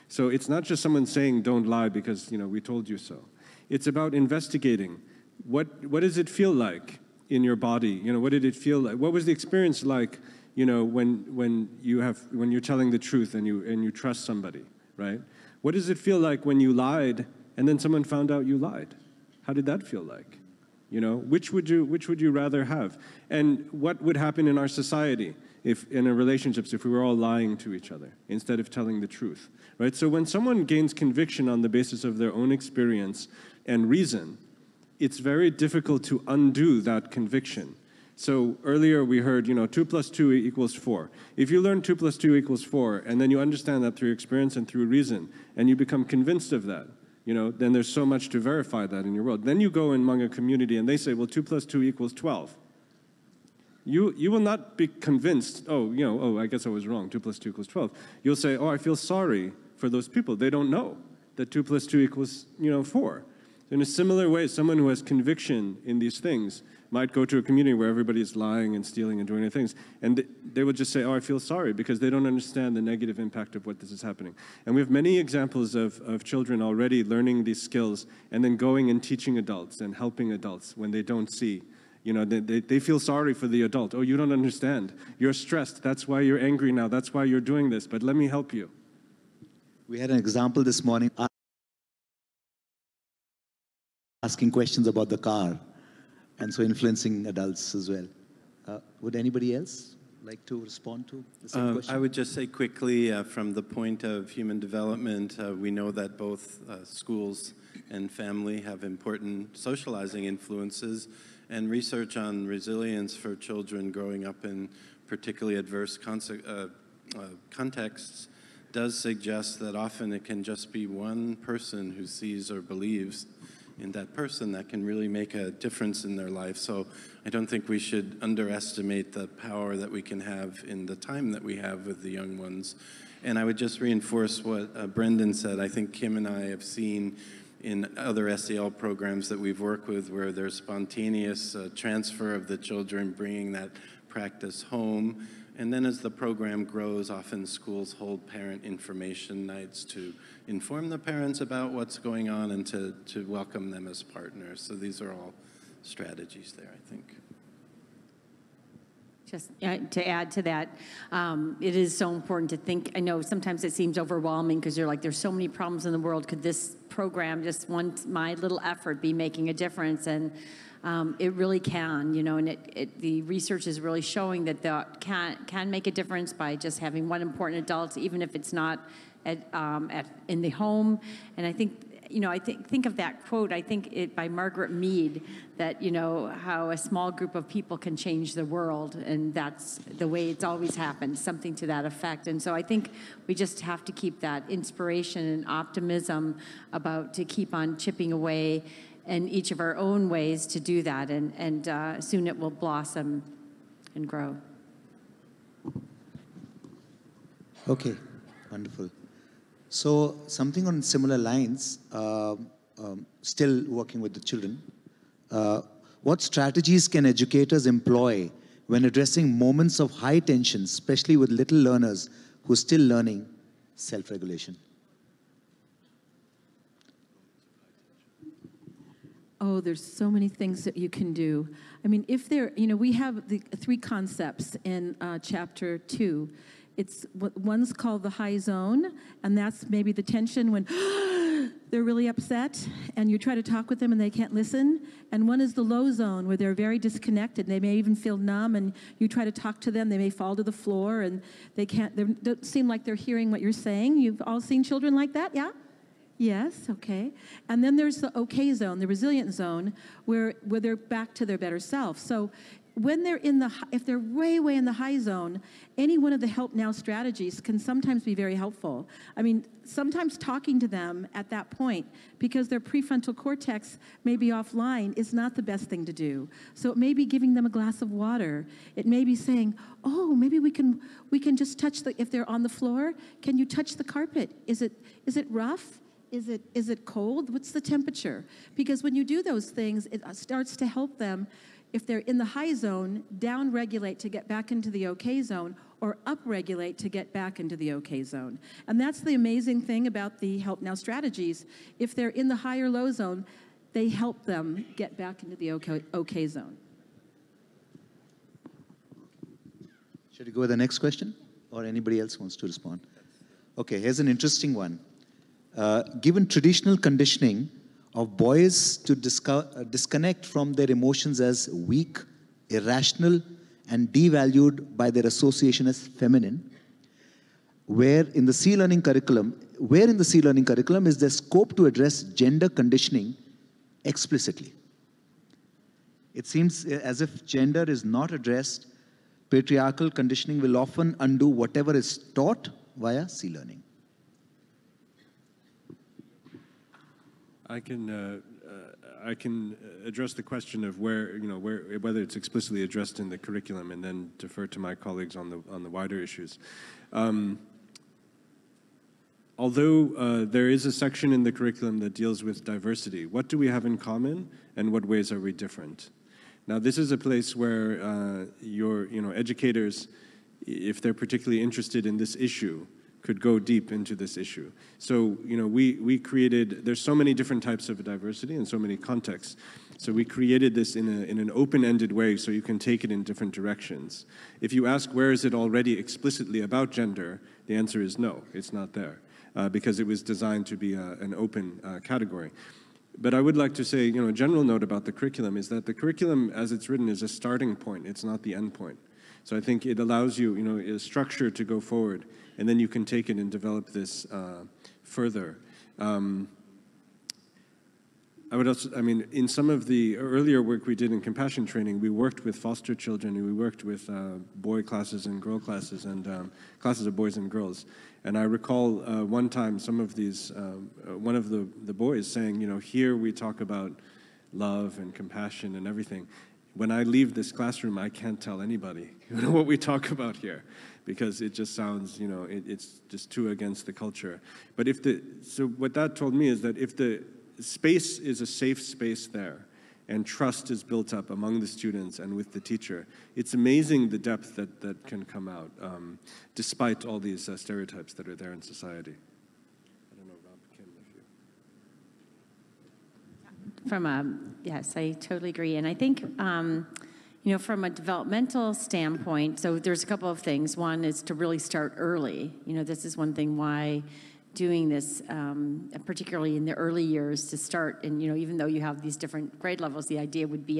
So it's not just someone saying don't lie because, you know, we told you so. It's about investigating. What does it feel like in your body? You know, what did it feel like? What was the experience like, you know, when you're telling the truth and you trust somebody, right? What does it feel like when you lied and then someone found out you lied? How did that feel like? You know, which would you rather have? And what would happen in our society if in our relationships if we were all lying to each other instead of telling the truth, right? So when someone gains conviction on the basis of their own experience and reason, it's very difficult to undo that conviction. So earlier we heard, you know, 2 + 2 = 4. If you learn 2 + 2 = 4, and then you understand that through experience and through reason, and you become convinced of that, you know, then there's so much to verify that in your world. Then you go among a community and they say, well, 2 + 2 = 12. You will not be convinced, oh, you know, oh, I guess I was wrong, 2 + 2 = 12. You'll say, oh, I feel sorry for those people. They don't know that 2 + 2 = you know, 4. In a similar way, someone who has conviction in these things might go to a community where everybody is lying and stealing and doing other things, and they would just say, oh, I feel sorry, because they don't understand the negative impact of what this is happening. And we have many examples of children already learning these skills and then going and teaching adults and helping adults when they don't see. You know, they feel sorry for the adult. Oh, you don't understand. You're stressed. That's why you're angry now. That's why you're doing this. But let me help you. We had an example this morning asking questions about the car, and so influencing adults as well. Would anybody else like to respond to the same question? I would just say quickly, from the point of human development, we know that both schools and family have important socializing influences, and research on resilience for children growing up in particularly adverse contexts does suggest that often it can just be one person who sees or believes in that person that can really make a difference in their life. So I don't think we should underestimate the power that we can have in the time that we have with the young ones. And I would just reinforce what Brendan said. I think Kim and I have seen in other SEL programs that we've worked with where there's spontaneous transfer of the children, bringing that practice home. And then as the program grows, often schools hold parent information nights to inform the parents about what's going on and to welcome them as partners. So these are all strategies there, I think. Just to add to that, it is so important to think. I know sometimes it seems overwhelming because you're like, there's so many problems in the world. Could this program, just my little effort, be making a difference? And it really can, you know, and the research is really showing that that can make a difference by just having one important adult, even if it's not in the home. And I think, you know, I think of that quote, I think it by Margaret Mead, that, you know, how a small group of people can change the world, and that's the way it's always happened, something to that effect. And so I think we just have to keep that inspiration and optimism to keep on chipping away in each of our own ways to do that, and soon it will blossom and grow. Okay, wonderful. So something on similar lines, still working with the children, what strategies can educators employ when addressing moments of high tension, especially with little learners who are still learning self-regulation? Oh, there's so many things that you can do. I mean, if there, we have the 3 concepts in chapter 2. One's called the high zone, and that's maybe the tension when they're really upset, and you try to talk with them and they can't listen. And one is the low zone, where they're very disconnected. They may even feel numb, and you try to talk to them. They may fall to the floor, and they don't seem like they're hearing what you're saying. You've all seen children like that, yeah? Yes, okay. And then there's the okay zone, the resilient zone, where they're back to their better self. So when they're if they're way in the high zone, any one of the help now strategies can sometimes be very helpful. I mean, sometimes talking to them at that point, because their prefrontal cortex may be offline, is not the best thing to do. So it may be giving them a glass of water. It may be saying, oh, maybe we can just touch if they're on the floor, can you touch the carpet? Is it rough? Is it cold? What's the temperature? Because when you do those things, it starts to help them, if they're in the high zone, down-regulate to get back into the okay zone, or up-regulate to get back into the okay zone. And that's the amazing thing about the Help Now strategies. If they're in the high or low zone, they help them get back into the okay zone. Should we go with the next question? Or anybody else wants to respond? Okay, here's an interesting one. Given traditional conditioning of boys to disconnect from their emotions as weak, irrational, and devalued by their association as feminine, where in the C learning curriculum is there scope to address gender conditioning explicitly? It seems as if gender is not addressed, patriarchal conditioning will often undo whatever is taught via C learning. I can address the question of whether it's explicitly addressed in the curriculum, and then defer to my colleagues on the wider issues. Although there is a section in the curriculum that deals with diversity, what do we have in common, and what ways are we different? Now, this is a place where educators, if they're particularly interested in this issue, could go deep into this issue. So, we created, there's so many different types of diversity and so many contexts. So we created this in an open-ended way so you can take it in different directions. If you ask where is it already explicitly about gender, the answer is no, it's not there, because it was designed to be an open category. But I would like to say, a general note about the curriculum is that the curriculum as it's written is a starting point, it's not the end point. So I think it allows you, a structure to go forward, and then you can take it and develop this further. I would also, in some of the earlier work we did in compassion training, we worked with foster children, and we worked with boy classes and girl classes, and classes of boys and girls. And I recall one time some of these, one of the boys saying, here we talk about love and compassion and everything. When I leave this classroom, I can't tell anybody what we talk about here, because it just sounds, it's just too against the culture. But so what that told me is that if the space is a safe space there, and trust is built up among the students and with the teacher, it's amazing the depth that can come out, despite all these stereotypes that are there in society. I don't know, Rob, Kim, if you... Yes, I totally agree. And I think, from a developmental standpoint, so there's a couple of things. One is to really start early. This is one thing why doing this, particularly in the early years, to start, and even though you have these different grade levels, the idea would be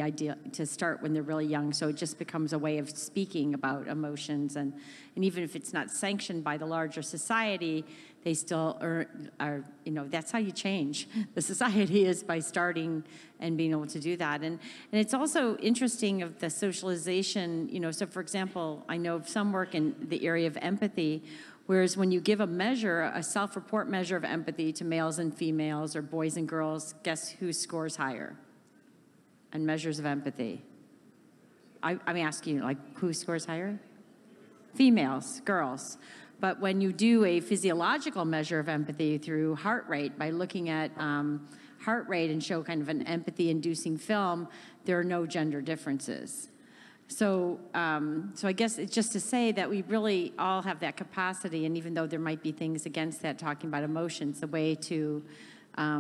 to start when they're really young, so it just becomes a way of speaking about emotions, and even if it's not sanctioned by the larger society, they still are, that's how you change the society, is by starting and being able to do that. And it's also interesting of the socialization, so for example, I know of some work in the area of empathy Whereas when you give a measure, a self-report measure of empathy to males and females or boys and girls, guess who scores higher? And measures of empathy. I'm asking you, like, who scores higher? Females, girls. But when you do a physiological measure of empathy through heart rate, by looking at heart rate and show kind of an empathy-inducing film, there are no gender differences. So I guess it's just to say that we really all have that capacity, and even though there might be things against that, talking about emotions, the way to,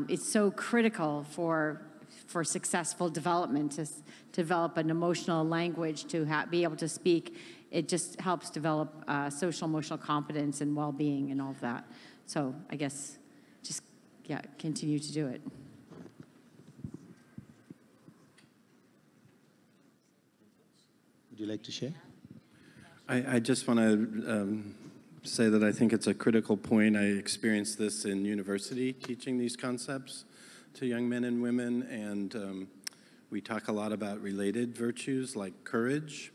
it's so critical for successful development, to develop an emotional language, to be able to speak. It just helps develop social emotional competence and well-being and all of that. So I guess just, yeah, continue to do it. Would you like to share? I just want to say that I think it's a critical point. I experienced this in university, teaching these concepts to young men and women, and we talk a lot about related virtues like courage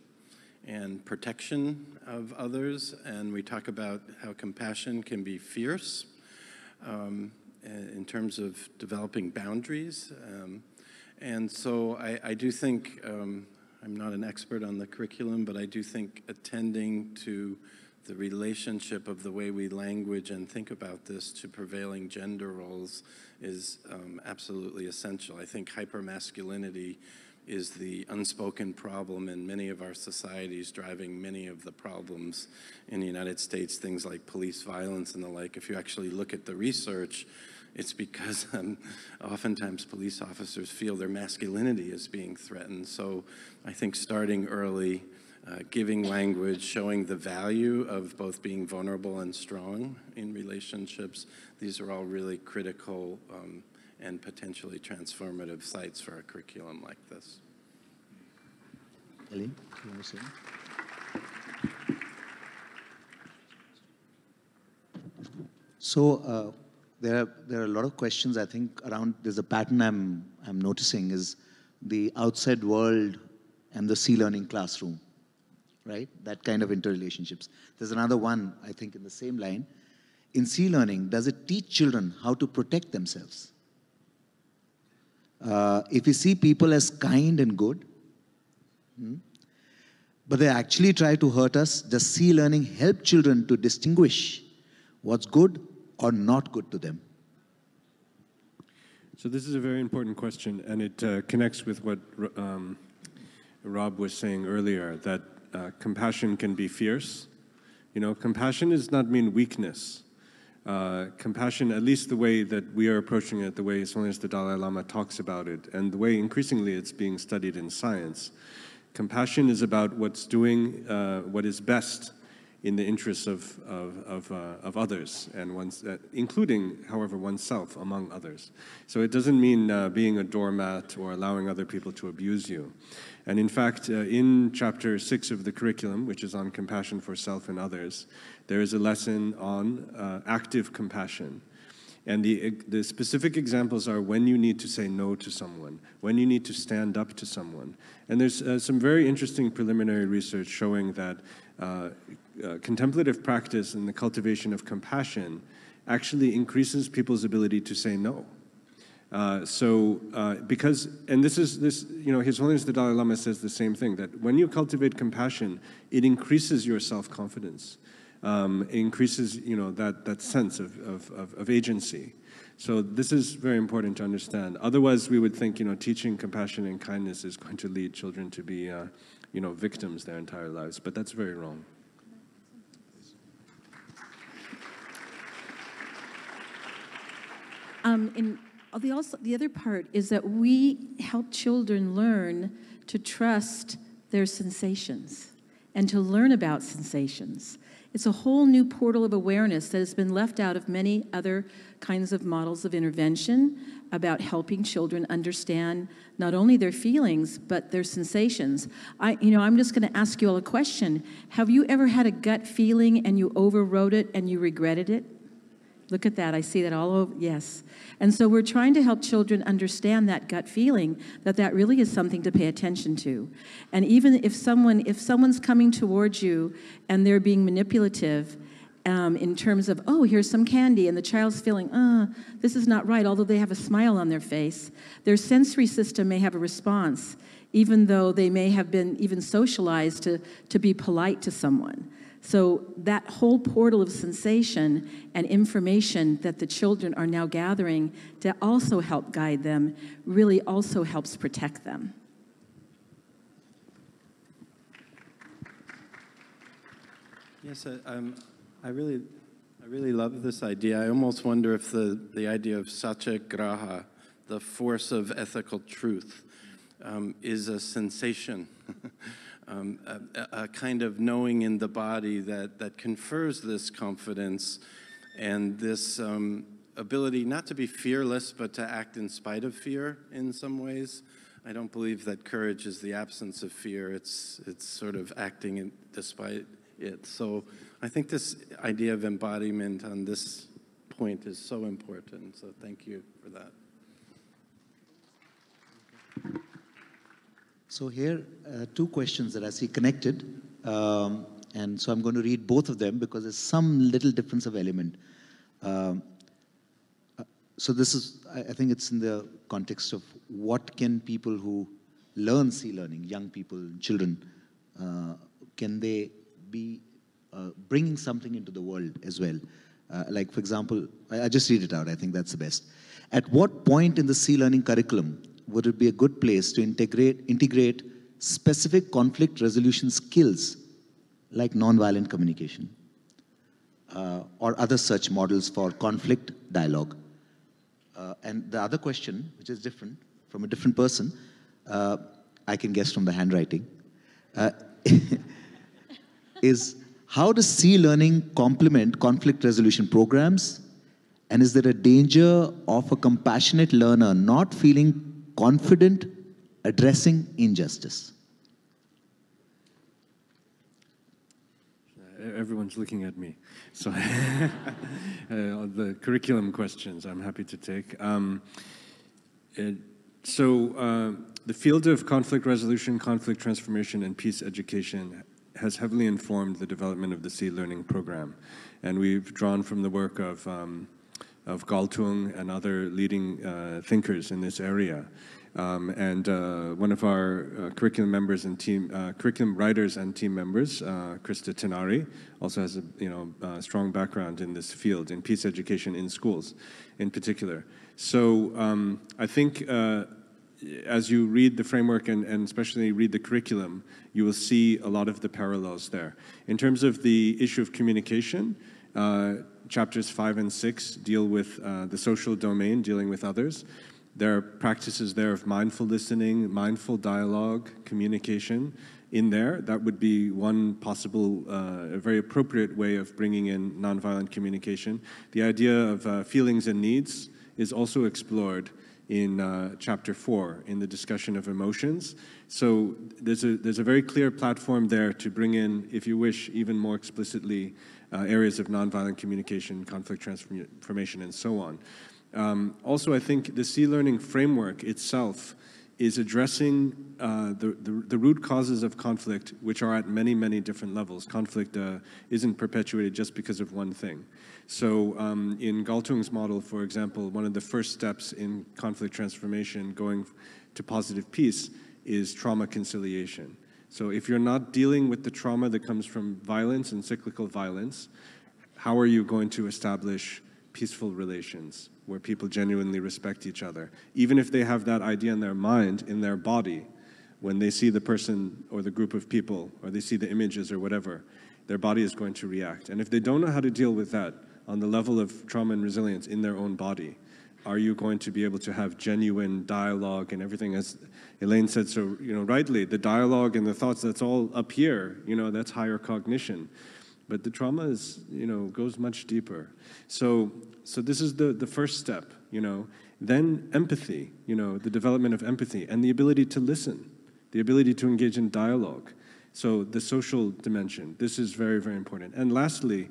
and protection of others, and we talk about how compassion can be fierce in terms of developing boundaries. And so I do think, I'm not an expert on the curriculum, but I do think attending to the relationship of the way we language and think about this to prevailing gender roles is absolutely essential. I think hypermasculinity is the unspoken problem in many of our societies, driving many of the problems in the United States, things like police violence and the like. If you actually look at the research, it's because oftentimes police officers feel their masculinity is being threatened. So I think starting early, giving language, showing the value of both being vulnerable and strong in relationships, these are all really critical and potentially transformative sites for a curriculum like this. Ellie, do you want to say? So there are a lot of questions, I think, around. There's a pattern I'm noticing is the outside world and the C-learning classroom, right? That kind of interrelationships. There's another one, I think, in the same line. In C-learning, does it teach children how to protect themselves? If we see people as kind and good, but they actually try to hurt us, does C-learning help children to distinguish what's good or not good to them? So this is a very important question, and it connects with what Rob was saying earlier, that compassion can be fierce. You know, compassion does not mean weakness. Compassion, at least the way that we are approaching it, the way His Holiness the Dalai Lama talks about it, and the way increasingly it's being studied in science, compassion is about what's doing what is best in the interests of others, and including, however, oneself among others. So it doesn't mean being a doormat or allowing other people to abuse you. And in fact, in chapter 6 of the curriculum, which is on compassion for self and others, there is a lesson on active compassion. And the specific examples are when you need to say no to someone, when you need to stand up to someone. And there's some very interesting preliminary research showing that contemplative practice and the cultivation of compassion actually increases people's ability to say no. Because, and this, you know, His Holiness the Dalai Lama says the same thing, that when you cultivate compassion, it increases your self-confidence. It increases, you know, that sense of agency. So this is very important to understand. Otherwise, we would think, you know, teaching compassion and kindness is going to lead children to be, you know, victims their entire lives. But that's very wrong. The other part is that we help children learn to trust their sensations and to learn about sensations. It's a whole new portal of awareness that has been left out of many other kinds of models of intervention about helping children understand not only their feelings, but their sensations. I'm just going to ask you all a question. Have you ever had a gut feeling and you overrode it and you regretted it? Look at that, I see that all over, yes. And so we're trying to help children understand that gut feeling, that really is something to pay attention to. And even if someone's coming towards you and they're being manipulative, in terms of, oh, here's some candy, and the child's feeling, this is not right, although they have a smile on their face. Their sensory system may have a response, even though they may have been even socialized to be polite to someone. So that whole portal of sensation and information that the children are now gathering to also help guide them really also helps protect them. Yes, I really love this idea. I almost wonder if the idea of satyagraha, the force of ethical truth, is a sensation, a kind of knowing in the body that confers this confidence and this ability not to be fearless, but to act in spite of fear in some ways. I don't believe that courage is the absence of fear. It's sort of acting despite it. So I think this idea of embodiment on this point is so important. So thank you for that. So here, two questions that I see connected. And so I'm going to read both of them because there's some little difference of element. So this is, I think it's in the context of what can people who learn sea learning, young people, children, can they be bringing something into the world as well? Like, for example, I just read it out. I think that's the best. At what point in the sea learning curriculum would it be a good place to integrate specific conflict resolution skills like nonviolent communication or other such models for conflict dialogue? And the other question, which is different, from a different person, I can guess from the handwriting, is how does sea learning complement conflict resolution programs? And is there a danger of a compassionate learner not feeling confident addressing injustice? Everyone's looking at me. So the curriculum questions I'm happy to take. The field of conflict resolution, conflict transformation, and peace education has heavily informed the development of the sea learning program. And we've drawn from the work of Galtung and other leading thinkers in this area. One of our curriculum members and curriculum writers and team members, Krista Tenari, also has a strong background in this field, in peace education in schools in particular. So I think as you read the framework and especially read the curriculum, you will see a lot of the parallels there. In terms of the issue of communication, chapters 5 and 6 deal with the social domain, dealing with others. There are practices there of mindful listening, mindful dialogue, communication in there. That would be one possible, a very appropriate way of bringing in nonviolent communication. The idea of feelings and needs is also explored in chapter 4 in the discussion of emotions. So there's a very clear platform there to bring in, if you wish, even more explicitly areas of nonviolent communication, conflict transformation, and so on. Also, I think the sea learning framework itself is addressing the root causes of conflict, which are at many, many different levels. Conflict isn't perpetuated just because of one thing. So in Galtung's model, for example, one of the first steps in conflict transformation going to positive peace is trauma conciliation. So if you're not dealing with the trauma that comes from violence and cyclical violence, how are you going to establish peaceful relations where people genuinely respect each other? Even if they have that idea in their mind, in their body, when they see the person or the group of people, or they see the images or whatever, their body is going to react. And if they don't know how to deal with that on the level of trauma and resilience in their own body, are you going to be able to have genuine dialogue and everything? As Elaine said so rightly, the dialogue and the thoughts, that's all up here, that's higher cognition. But the trauma is, goes much deeper. So this is the first step, Then empathy, the development of empathy and the ability to listen, the ability to engage in dialogue. So the social dimension, this is very, very important. And lastly,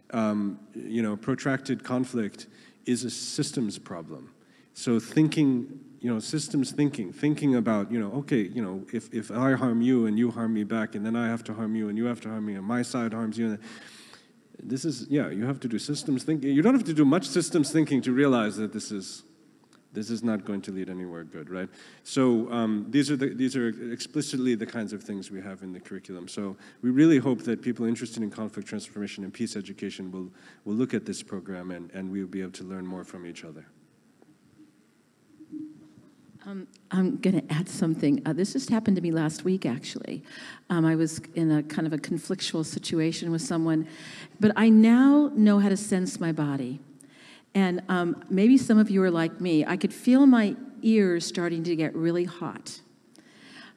protracted conflict is a systems problem. So thinking, systems thinking about, okay, if I harm you and you harm me back, and then I have to harm you and you have to harm me and my side harms you, this is, yeah, you have to do systems thinking. You don't have to do much systems thinking to realize that this is not going to lead anywhere good, right? So these are explicitly the kinds of things we have in the curriculum. So we really hope that people interested in conflict transformation and peace education will look at this program and we'll be able to learn more from each other. I'm going to add something. This just happened to me last week, actually. I was in a kind of a conflictual situation with someone, but I now know how to sense my body. And maybe some of you are like me. I could feel my ears starting to get really hot.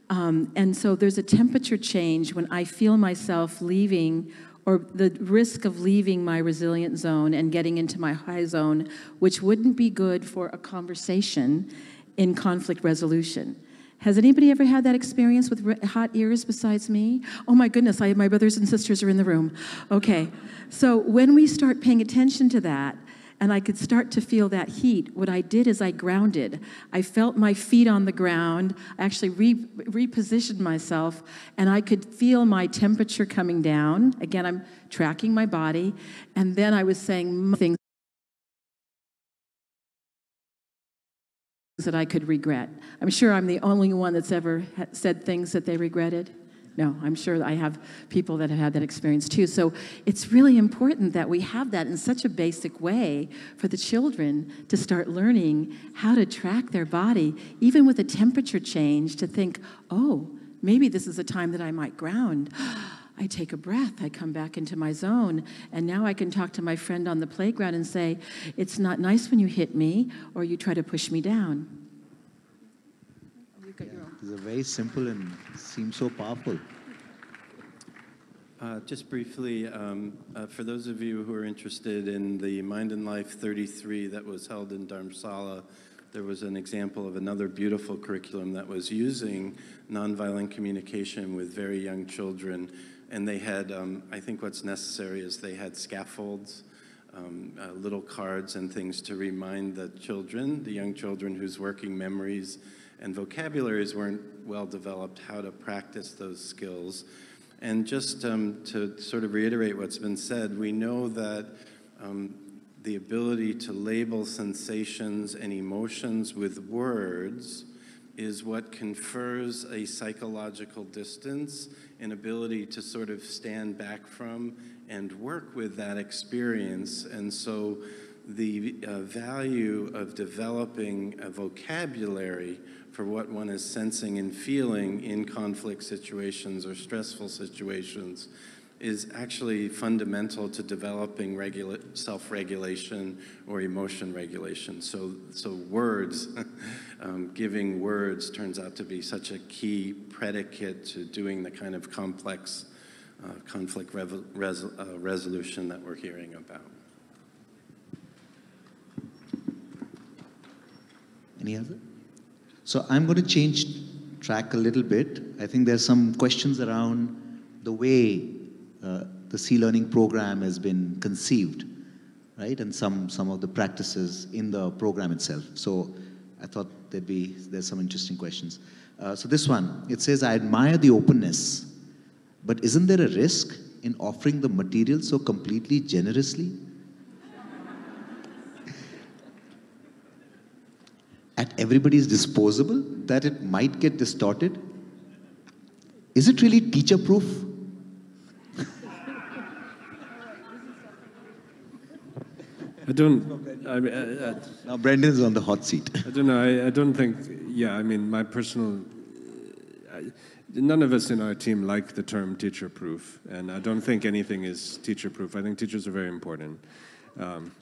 And so there's a temperature change when I feel myself leaving, or the risk of leaving my resilient zone and getting into my high zone, which wouldn't be good for a conversation in conflict resolution. Has anybody ever had that experience with hot ears besides me? Oh my goodness, my brothers and sisters are in the room. Okay, so when we start paying attention to that, and I could start to feel that heat, what I did is I grounded. I felt my feet on the ground, I actually repositioned myself, and I could feel my temperature coming down. Again, I'm tracking my body, and then I was saying things that I could regret. I'm sure I'm the only one that's ever said things that they regretted. No, I'm sure I have people that have had that experience too. So it's really important that we have that in such a basic way for the children to start learning how to track their body, even with a temperature change, to think, oh, maybe this is a time that I might ground. I take a breath, I come back into my zone, and now I can talk to my friend on the playground and say, it's not nice when you hit me or you try to push me down. These are very simple and seem so powerful. Just briefly, for those of you who are interested in the Mind and Life 33 that was held in Dharamsala, there was an example of another beautiful curriculum that was using nonviolent communication with very young children. And they had, I think what's necessary is they had scaffolds, little cards and things to remind the children, the young children whose working memories and vocabularies weren't well developed, how to practice those skills. And just to sort of reiterate what's been said, we know that the ability to label sensations and emotions with words is what confers a psychological distance, an ability to sort of stand back from and work with that experience. And so the value of developing a vocabulary for what one is sensing and feeling in conflict situations or stressful situations is actually fundamental to developing self-regulation or emotion regulation. So words, giving words turns out to be such a key predicate to doing the kind of complex conflict resolution that we're hearing about. Any other? So I'm going to change track a little bit. I think there's some questions around the way the C-Learning program has been conceived, right? And some of the practices in the program itself. So I thought there's some interesting questions. So this one, it says, I admire the openness, but isn't there a risk in offering the material so completely generously? At everybody's disposal, that it might get distorted? Is it really teacher-proof? Now Brendan is on the hot seat. I don't know, I don't think, yeah, I mean, my personal, none of us in our team like the term teacher-proof, and I don't think anything is teacher-proof. I think teachers are very important.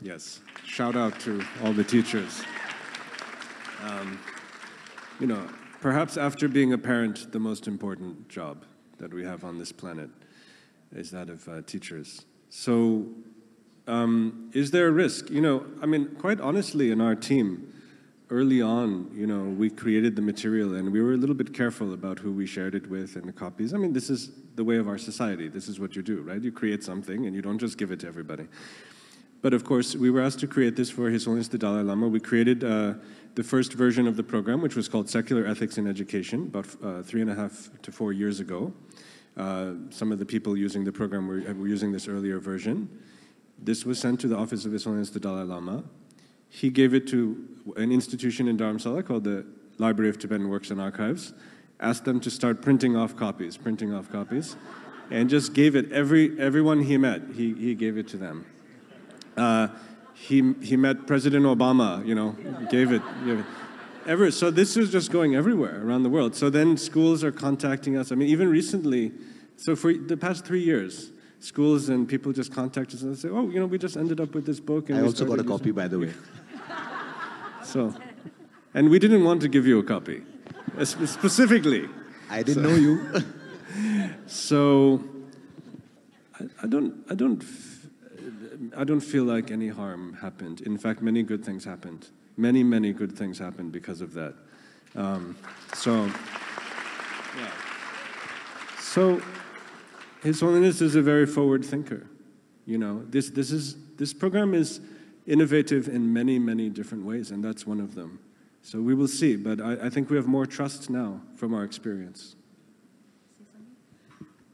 Yes, shout out to all the teachers. You know, perhaps after being a parent, the most important job that we have on this planet is that of teachers. So, is there a risk? You know, I mean, quite honestly, in our team, early on, you know, we created the material and we were a little bit careful about who we shared it with and the copies. I mean, this is the way of our society. This is what you do, right? You create something and you don't just give it to everybody. But of course, we were asked to create this for His Holiness the Dalai Lama. We created the first version of the program, which was called Secular Ethics in Education, about 3.5 to 4 years ago. Some of the people using the program were using this earlier version. This was sent to the Office of His Holiness the Dalai Lama. He gave it to an institution in Dharamsala called the Library of Tibetan Works and Archives, asked them to start printing off copies, and just gave it, everyone he met, he gave it to them. He met President Obama, you know, gave it. So this was just going everywhere around the world. So then schools are contacting us. I mean, even recently, so for the past 3 years, schools and people just contact us and say, oh, you know, we just ended up with this book. And I also got a copy, by the way. So, and we didn't want to give you a copy, specifically. I didn't know you. So, I don't feel like any harm happened. In fact, many good things happened. Many good things happened because of that. So, His Holiness is a very forward thinker. You know, this program is innovative in many different ways, and that's one of them. So we will see, but I think we have more trust now from our experience.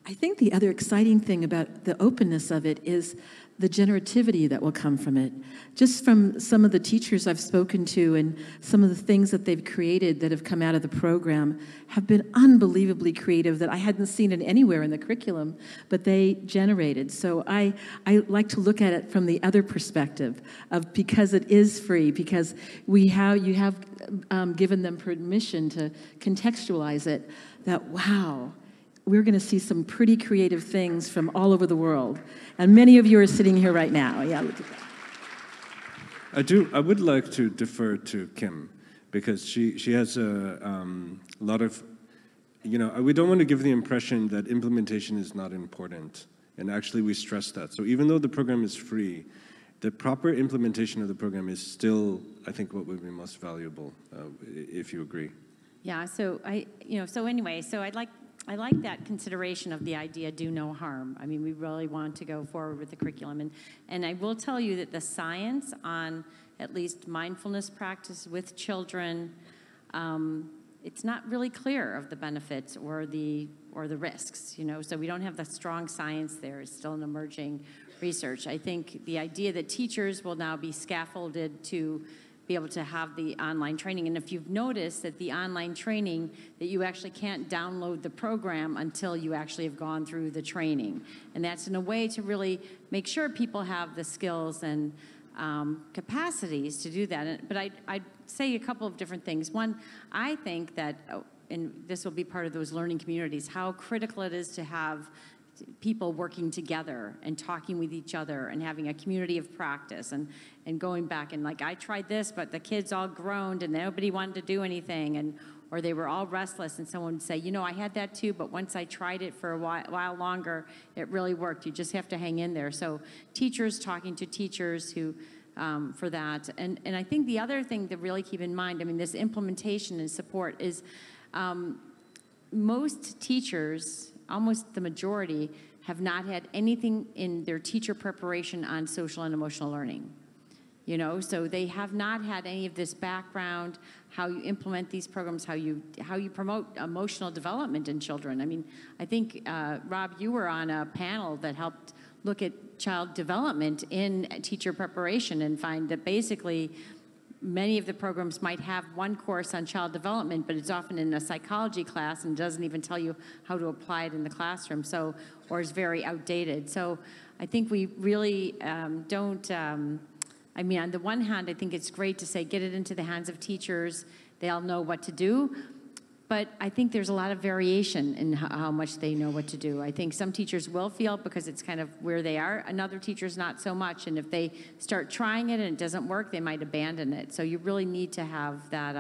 I think the other exciting thing about the openness of it is the generativity that will come from it. Just from some of the teachers I've spoken to and some of the things that they've created that have come out of the program have been unbelievably creative that I hadn't seen it anywhere in the curriculum, but they generated. So I like to look at it from the other perspective of, because it is free, because you have given them permission to contextualize it, that wow, we're going to see some pretty creative things from all over the world. And many of you are sitting here right now. Yeah, look at that. I would like to defer to Kim, because she has a lot of, you know, we don't want to give the impression that implementation is not important. And actually we stress that. So even though the program is free, the proper implementation of the program is still, I think, what would be most valuable, if you agree. Yeah, so I like that consideration of the idea, do no harm. I mean, we really want to go forward with the curriculum. And I will tell you that the science on at least mindfulness practice with children, it's not really clear of the benefits or the risks, you know, so we don't have the strong science there. It's still an emerging research. I think the idea that teachers will now be scaffolded to be able to have the online training. And if you've noticed that the online training, that you actually can't download the program until you actually have gone through the training. And that's in a way to really make sure people have the skills and capacities to do that. But I'd say a couple of different things. One, I think that, and this will be part of those learning communities, how critical it is to have people working together and talking with each other and having a community of practice and going back and like, I tried this, but the kids all groaned and nobody wanted to do anything, or they were all restless, and someone would say, you know, I had that too, but once I tried it for a while longer, it really worked. You just have to hang in there. So teachers talking to teachers who, for that. And I think the other thing to really keep in mind, I mean, this implementation and support is most teachers, almost the majority, have not had anything in their teacher preparation on social and emotional learning. You know, so they have not had any of this background, how you implement these programs, how you promote emotional development in children. I mean, I think, Rob, you were on a panel that helped look at child development in teacher preparation and find that basically many of the programs might have one course on child development, but it's often in a psychology class and doesn't even tell you how to apply it in the classroom, so, or is very outdated. So I think we really don't, I mean, on the one hand, I think it's great to say, get it into the hands of teachers, they all know what to do, but I think there's a lot of variation in how much they know what to do. I think some teachers will feel because it's kind of where they are, and other teachers not so much, and if they start trying it and it doesn't work, they might abandon it. So you really need to have that,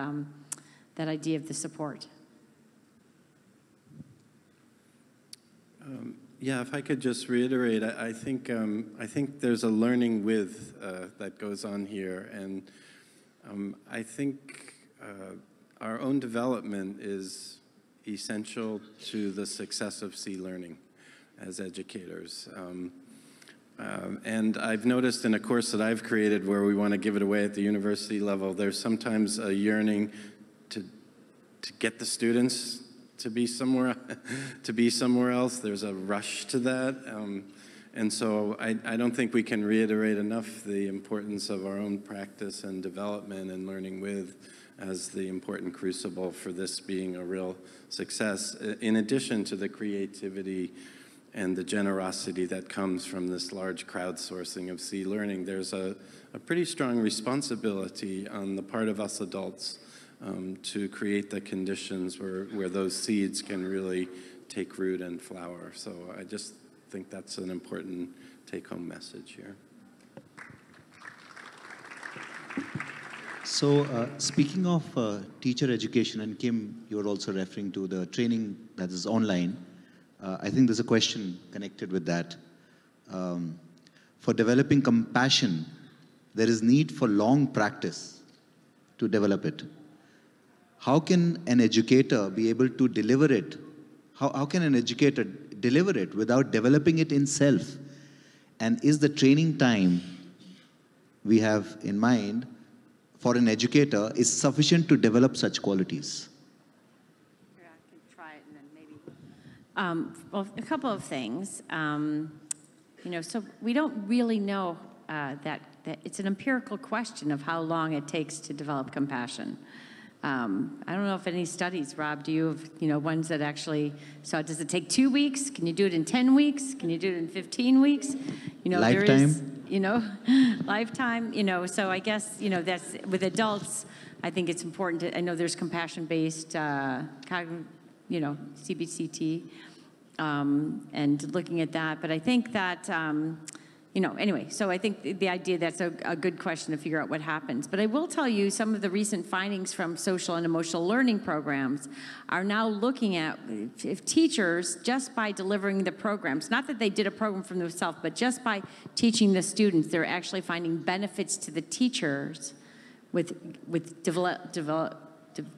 that idea of the support. Yeah, if I could just reiterate, I think there's a learning with that goes on here, and I think our own development is essential to the success of C learning as educators. And I've noticed in a course that I've created where we want to give it away at the university level, there's sometimes a yearning to get the students to be somewhere else. There's a rush to that. And so I don't think we can reiterate enough the importance of our own practice and development and learning with as the important crucible for this being a real success, in addition to the creativity and the generosity that comes from this large crowdsourcing of C learning. There's a pretty strong responsibility on the part of us adults to create the conditions where those seeds can really take root and flower. So I just think that's an important take-home message here. So speaking of teacher education, and Kim, you're also referring to the training that is online, I think there's a question connected with that. For developing compassion, there is need for long practice to develop it. How can an educator be able to deliver it? How can an educator deliver it without developing it in self? And is the training time we have in mind for an educator is sufficient to develop such qualities? I can try it and then maybe. Well, a couple of things. So we don't really know that it's an empirical question of how long it takes to develop compassion. I don't know if any studies, Rob, do you have, ones that actually, so does it take 2 weeks? Can you do it in 10 weeks? Can you do it in 15 weeks? Lifetime? There is, lifetime, so I guess, that's, with adults, I think it's important to, I know there's compassion-based, CBCT, and looking at that, but I think that, anyway, so I think the idea that's a good question to figure out what happens. But I will tell you some of the recent findings from social and emotional learning programs are now looking at if teachers, just by delivering the programs, not that they did a program from themselves, but just by teaching the students, they're actually finding benefits to the teachers with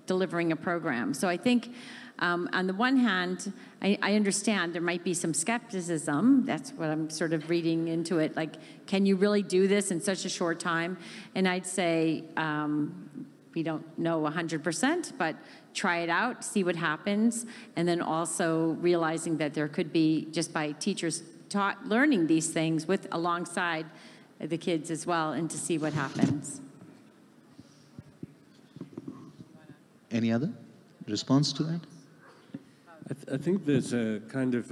delivering a program. So I think on the one hand, I understand there might be some skepticism. That's what I'm sort of reading into it. Like, can you really do this in such a short time? And I'd say we don't know 100%, but try it out, see what happens, and then also realizing that there could be, just by teachers learning these things alongside the kids as well, and to see what happens. Any other response to that? I think there's a kind of,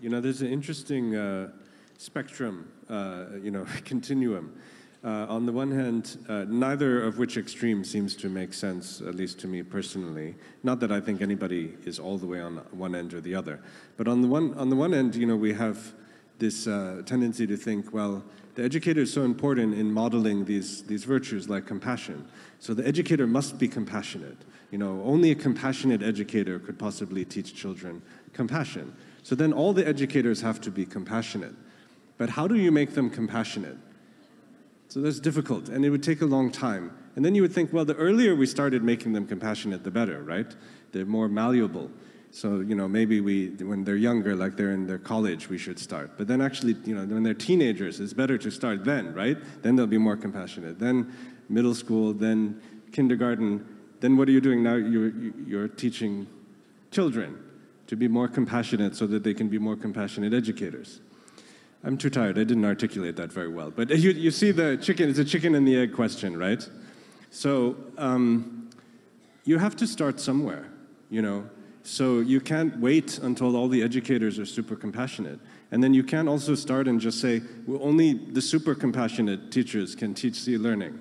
there's an interesting spectrum, continuum. On the one hand, neither of which extreme seems to make sense, at least to me personally. Not that I think anybody is all the way on one end or the other. But on the one end, we have this tendency to think, well, the educator is so important in modeling these virtues like compassion. So the educator must be compassionate. Only a compassionate educator could possibly teach children compassion. So then all the educators have to be compassionate. But how do you make them compassionate? So that's difficult, and it would take a long time. And then you would think, well, the earlier we started making them compassionate, the better, right? They're more malleable. So, maybe when they're younger, like they're in their college, we should start. But then actually, when they're teenagers, it's better to start then, right? Then they'll be more compassionate. Then middle school, then kindergarten. Then what are you doing now? You're teaching children to be more compassionate so that they can be more compassionate educators. I'm too tired. I didn't articulate that very well. But you see the chicken, it's a chicken and the egg question, right? So you have to start somewhere, So you can't wait until all the educators are super compassionate. And then you can't also start and just say, well, only the super compassionate teachers can teach C learning.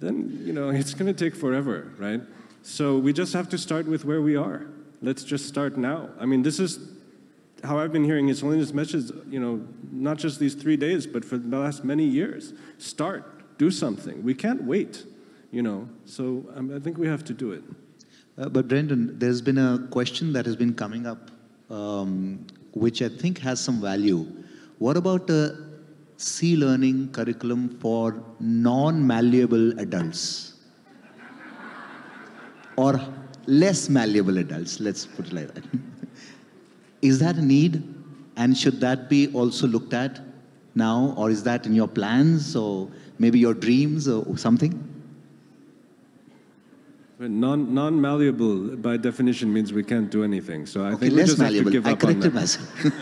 Then, it's going to take forever, right? So we just have to start with where we are. Let's just start now. I mean, this is how I've been hearing His Holiness message, not just these 3 days, but for the last many years. Start, do something. We can't wait, So I think we have to do it. But Brendan, there's been a question that has been coming up, which I think has some value. What about a C learning curriculum for non-malleable adults? Or less malleable adults, let's put it like that. Is that a need? And should that be also looked at now? Or is that in your plans or maybe your dreams or something? But non-malleable, by definition, means we can't do anything. So I Okay, think we less just have to malleable. give I up on corrected that. myself.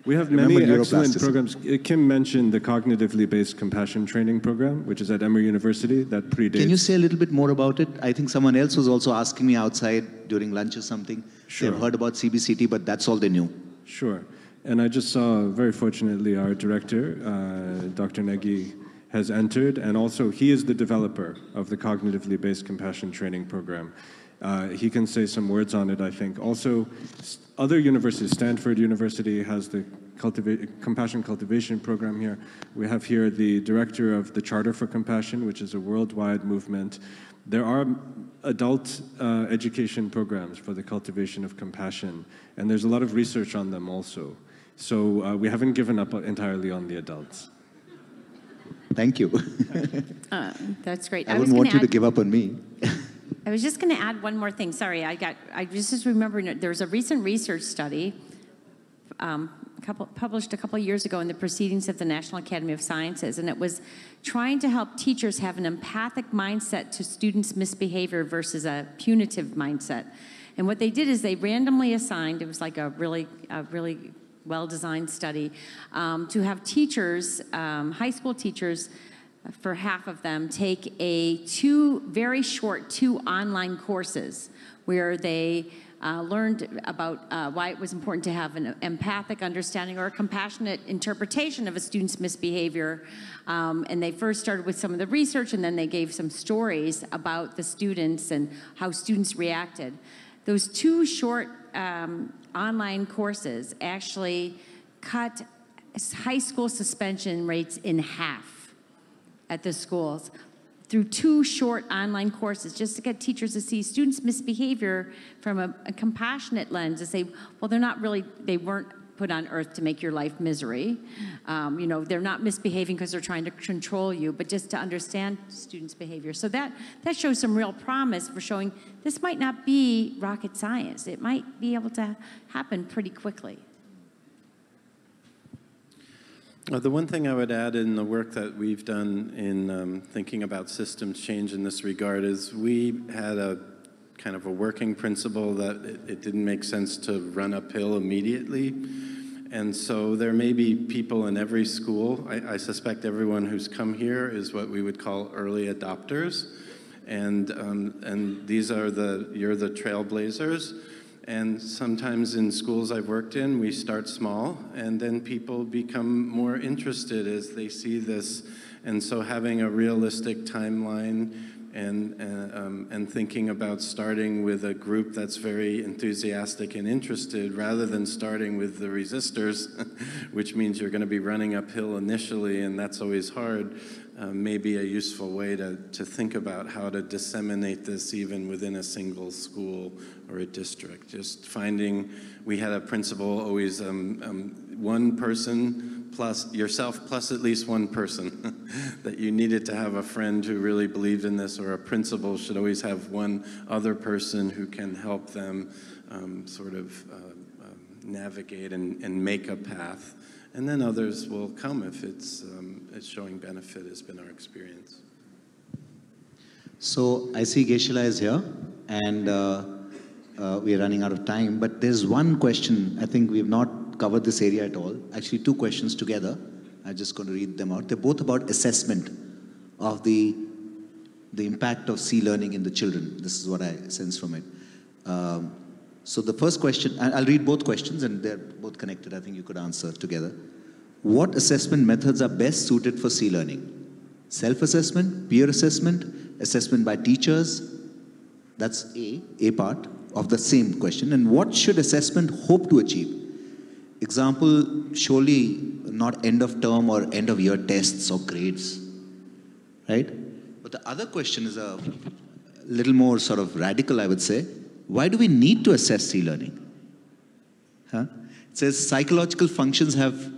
We have Remember many excellent neuroplasticity. programs. Kim mentioned the cognitively based compassion training program, which is at Emory University, that predates. Can you say a little bit more about it? I think someone else was also asking me outside during lunch or something. Sure. They've heard about CBCT, but that's all they knew. Sure. And I just saw, very fortunately, our director, Dr. Negi, has entered, and also he is the developer of the cognitively based compassion training program. He can say some words on it, I think. Also, other universities, Stanford University has the compassion cultivation program here. We have here the director of the Charter for Compassion, which is a worldwide movement. There are adult education programs for the cultivation of compassion, and there's a lot of research on them also. So we haven't given up entirely on the adults. Thank you. That's great. I wouldn't want you to give up on me. I was just going to add one more thing. Sorry, I just remembered there was a recent research study published a couple of years ago in the Proceedings of the National Academy of Sciences, and it was trying to help teachers have an empathic mindset to students' misbehavior versus a punitive mindset. And what they did is they randomly assigned, it was like a really well-designed study, to have teachers, high school teachers, for half of them, take two very short online courses where they learned about why it was important to have an empathic understanding or a compassionate interpretation of a student's misbehavior. And they first started with some of the research, and then they gave some stories about the students and how students reacted. Those two short online courses actually cut high school suspension rates in half at the schools through two short online courses, just to get teachers to see students' misbehavior from a compassionate lens, to say, well, they weren't put on earth to make your life misery. They're not misbehaving because they're trying to control you, but just to understand students' behavior. So that shows some real promise for showing this might not be rocket science. It might be able to happen pretty quickly. The one thing I would add in the work that we've done in thinking about systems change in this regard is we had a kind of a working principle that it didn't make sense to run uphill immediately. And so there may be people in every school. I suspect everyone who's come here is what we would call early adopters. And these are you're the trailblazers. And sometimes in schools I've worked in, we start small, and then people become more interested as they see this. And so having a realistic timeline and thinking about starting with a group that's very enthusiastic and interested, rather than starting with the resistors, which means you're going to be running uphill initially, and that's always hard, may be a useful way to think about how to disseminate this even within a single school or a district. Just finding, we had a principle always, one person plus yourself plus at least one person, that you needed to have a friend who really believed in this, or a principal should always have one other person who can help them navigate and make a path. And then others will come if it's showing benefit, has been our experience. So I see Geshe-la is here, and we are running out of time, but there's one question. I think we've not covered this area at all. Actually, two questions together. I'm just going to read them out. They're both about assessment of the impact of C-learning in the children. This is what I sense from it. So the first question, I'll read both questions, and they're both connected. I think you could answer together. What assessment methods are best suited for C-learning? Self-assessment, peer assessment, assessment by teachers? That's A part of the same question. And what should assessment hope to achieve? Example, surely not end of term or end of year tests or grades, right? But the other question is a little more sort of radical, I would say. Why do we need to assess C-learning? It says psychological functions have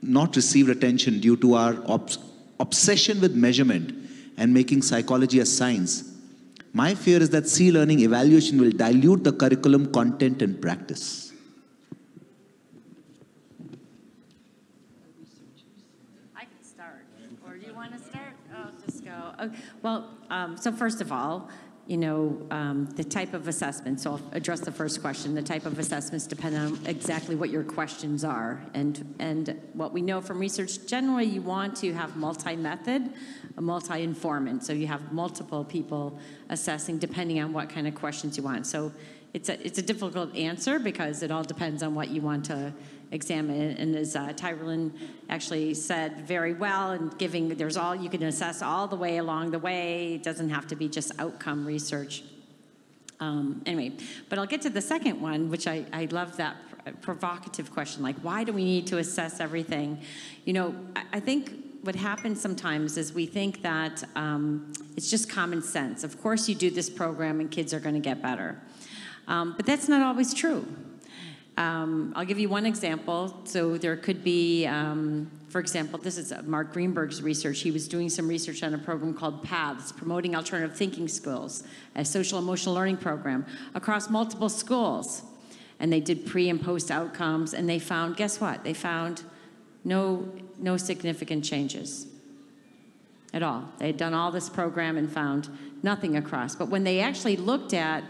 not received attention due to our obsession with measurement and making psychology a science. My fear is that C-learning evaluation will dilute the curriculum, content, and practice. I can start. Or do you want to start? I'll just go. So first of all, the type of assessment. So I'll address the first question. The type of assessments depend on exactly what your questions are. And what we know from research, generally you want to have multi-method, a multi-informant. So you have multiple people assessing depending on what kind of questions you want. So it's a difficult answer because it all depends on what you want to examine. And as Tyrone actually said very well, and you can assess all the way along the way. It doesn't have to be just outcome research. Anyway, but I'll get to the second one, which I love that provocative question, like why do we need to assess everything? I think what happens sometimes is we think that it's just common sense. Of course you do this program and kids are going to get better. But that's not always true. I'll give you one example. So there could be, for example, this is Mark Greenberg's research. He was doing some research on a program called PATHS, Promoting Alternative Thinking Skills, a social emotional learning program across multiple schools. And they did pre and post outcomes, and they found, guess what? They found no significant changes at all. They had done all this program and found nothing across. But when they actually looked at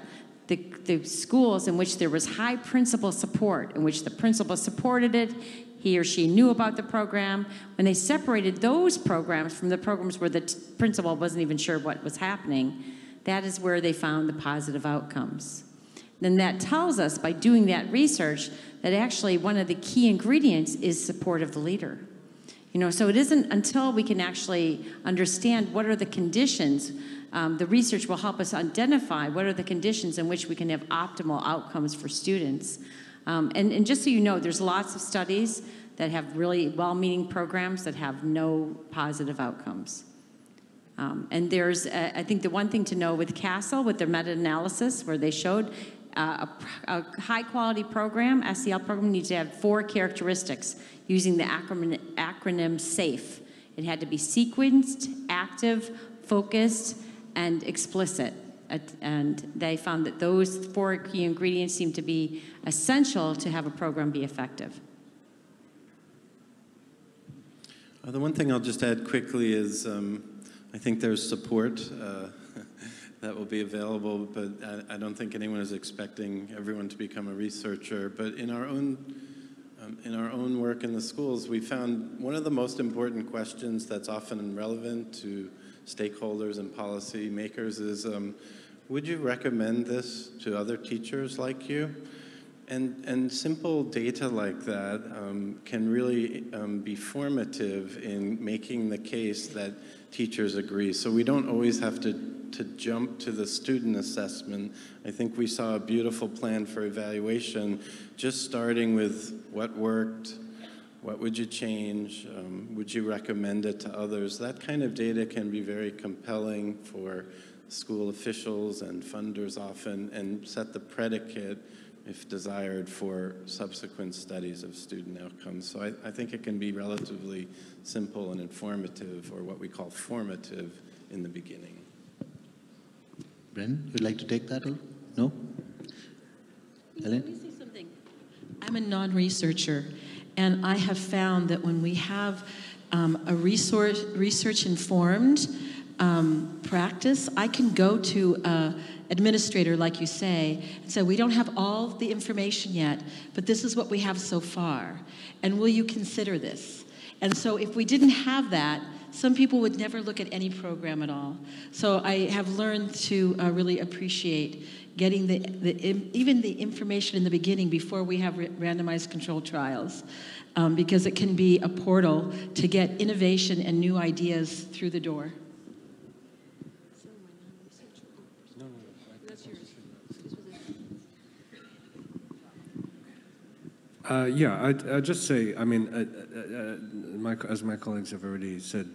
the schools in which there was high principal support, in which the principal supported it, he or she knew about the program, when they separated those programs from the programs where the principal wasn't even sure what was happening, that is where they found the positive outcomes. Then that tells us, by doing that research, that actually one of the key ingredients is support of the leader. So it isn't until we can actually understand what are the conditions. The research will help us identify what are the conditions in which we can have optimal outcomes for students. And just so you know, there's lots of studies that have really well-meaning programs that have no positive outcomes. And there's, I think the one thing to know with CASTLE, with their meta-analysis, where they showed a high-quality program, SEL program, needs to have 4 characteristics using the acronym SAFE. It had to be sequenced, active, focused, and explicit. And they found that those 4 key ingredients seem to be essential to have a program be effective. The one thing I'll just add quickly is I think there's support that will be available, but I don't think anyone is expecting everyone to become a researcher. But in our own work in the schools, we found one of the most important questions that's often relevant to stakeholders and policy makers is, would you recommend this to other teachers like you? And simple data like that can really be formative in making the case that teachers agree. So we don't always have to jump to the student assessment. I think we saw a beautiful plan for evaluation, just starting with what worked, what would you change, would you recommend it to others? That kind of data can be very compelling for school officials and funders often, and set the predicate, if desired, for subsequent studies of student outcomes. So I think it can be relatively simple and informative, or what we call formative, in the beginning. Bren, you'd like to take that? Or no? Ellen? Let me say something. I'm a non-researcher, and I have found that when we have a research-informed practice, I can go to an administrator, like you say, and say, we don't have all the information yet, but this is what we have so far, and will you consider this? And so if we didn't have that, some people would never look at any program at all. So I have learned to really appreciate getting even the information in the beginning before we have randomized controlled trials, because it can be a portal to get innovation and new ideas through the door. Yeah, I'd just say, I mean, as my colleagues have already said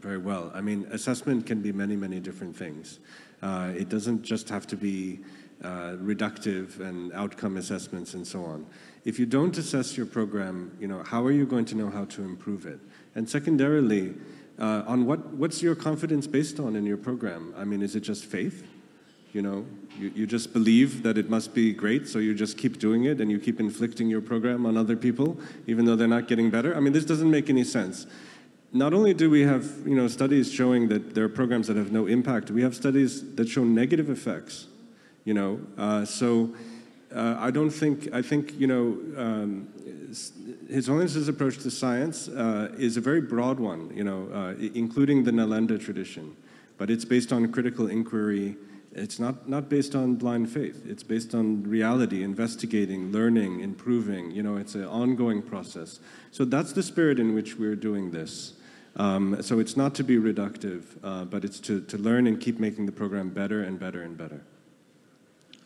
very well, I mean, assessment can be many, many different things. It doesn't just have to be reductive and outcome assessments and so on. If you don't assess your program, how are you going to know how to improve it? And secondarily, on what's your confidence based on in your program? I mean, is it just faith? You just believe that it must be great, so you just keep doing it and you keep inflicting your program on other people, even though they're not getting better. I mean, this doesn't make any sense. not only do we have studies showing that there are programs that have no impact, we have studies that show negative effects. I think His Holiness's approach to science is a very broad one, including the Nalanda tradition, but it's based on critical inquiry. It's not based on blind faith. It's based on reality, investigating, learning, improving. It's an ongoing process. So that's the spirit in which we're doing this. So it's not to be reductive, but it's to learn and keep making the program better and better and better.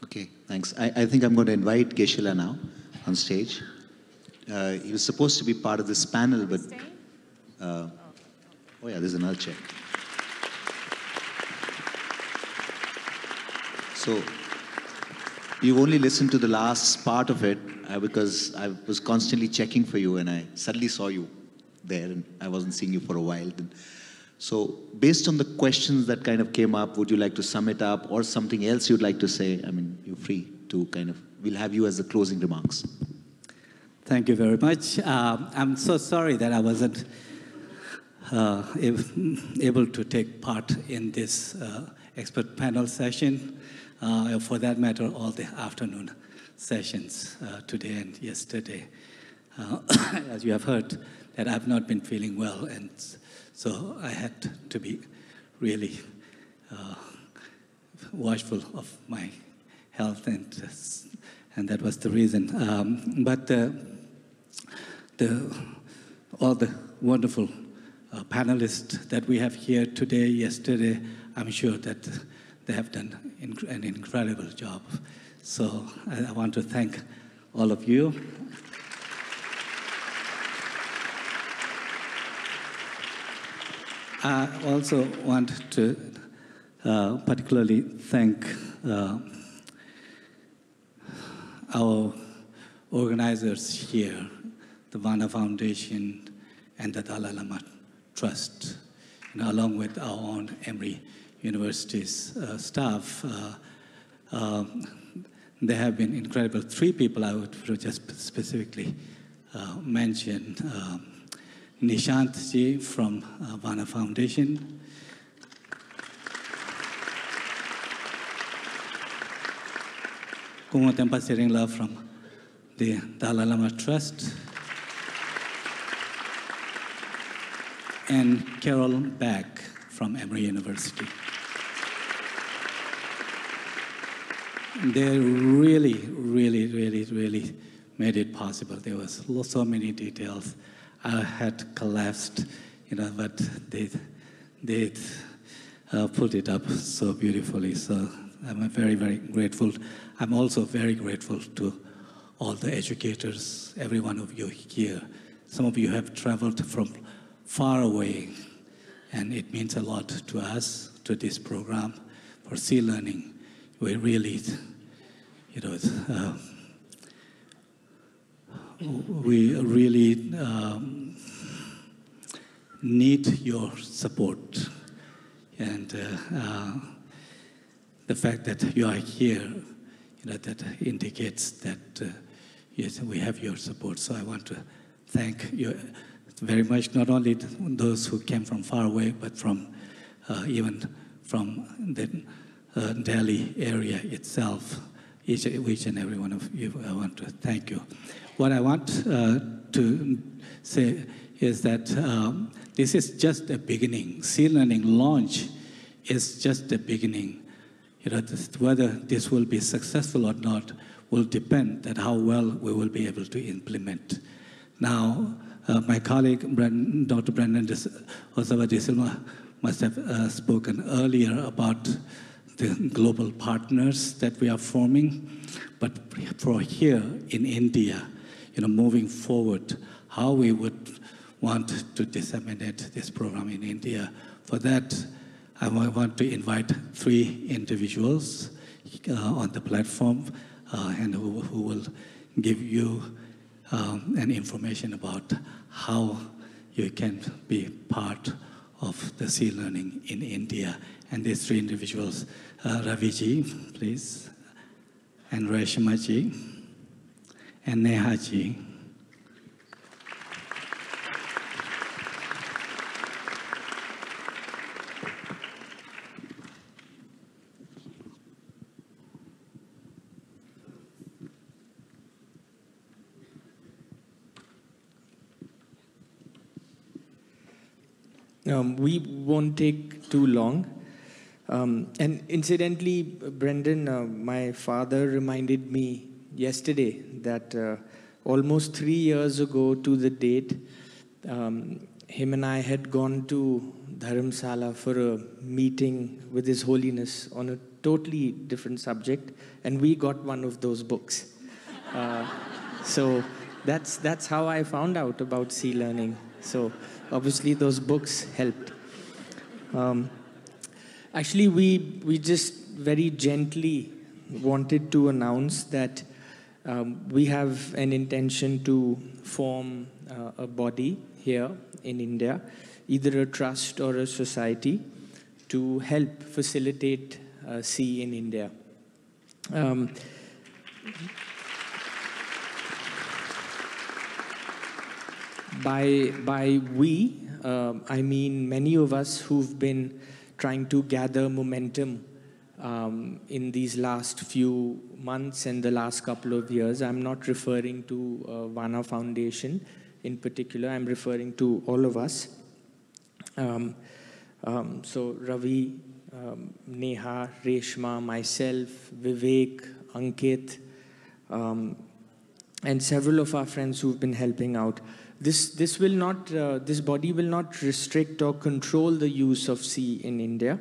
Okay, thanks. I think I'm going to invite Keshila now on stage. He was supposed to be part of this panel, but... oh yeah, there's another chair. So, you only listened to the last part of it because I was constantly checking for you and I suddenly saw you there and I wasn't seeing you for a while. So, based on the questions that kind of came up, would you like to sum it up or something else you'd like to say? I mean, you're free to we'll have you as the closing remarks. Thank you very much. I'm so sorry that I wasn't able to take part in this expert panel session. For that matter, all the afternoon sessions today and yesterday. As you have heard, that I've not been feeling well, and so I had to be really watchful of my health, and that was the reason. But all the wonderful panelists that we have here today, yesterday, I'm sure that they have done an incredible job. So I want to thank all of you. I also want to particularly thank our organizers here, the Vana Foundation and the Dalai Lama Trust, along with our own Emory University's staff. They have been incredible. 3 people I would just specifically mention. Nishant ji from Vana Foundation. Kumatempa Seringla from the Dalai Lama Trust. And Carol Beck from Emory University. They really, really, really, really made it possible. There was so many details. I had collapsed, but they put it up so beautifully. So I'm very, very grateful. I'm also very grateful to all the educators, every one of you here. Some of you have traveled from far away, and it means a lot to us, to this program, for Sea Learning. We really, we really need your support. And the fact that you are here, that indicates that, yes, we have your support. So I want to thank you very much, not only those who came from far away, but from even from the Delhi area itself. Each and every one of you, I want to thank you. What I want to say is that this is just a beginning. Sea Learning launch is just a beginning. Whether this will be successful or not will depend on how well we will be able to implement. Now, my colleague, Dr. Brendan Osava de Silva, must have spoken earlier about the global partners that we are forming. But for here in India, moving forward, how we would want to disseminate this program in India. For that, I want to invite 3 individuals on the platform and who will give you an information about how you can be part of the Sea Learning in India. And these 3 individuals, Raviji, please, and Reshmaji, and Nehaji. We won't take too long. And incidentally, Brendan, my father reminded me yesterday that almost 3 years ago to the date, him and I had gone to Dharamsala for a meeting with His Holiness on a totally different subject, and we got one of those books. So that's how I found out about sea learning. So obviously those books helped. Actually, we just very gently wanted to announce that we have an intention to form a body here in India, either a trust or a society, to help facilitate sea in India. By we, I mean many of us who've been trying to gather momentum in these last few months and the last couple of years. I'm not referring to Vana Foundation in particular, I'm referring to all of us. So Ravi, Neha, Reshma, myself, Vivek, Ankit, and several of our friends who've been helping out. This body will not restrict or control the use of sea in India,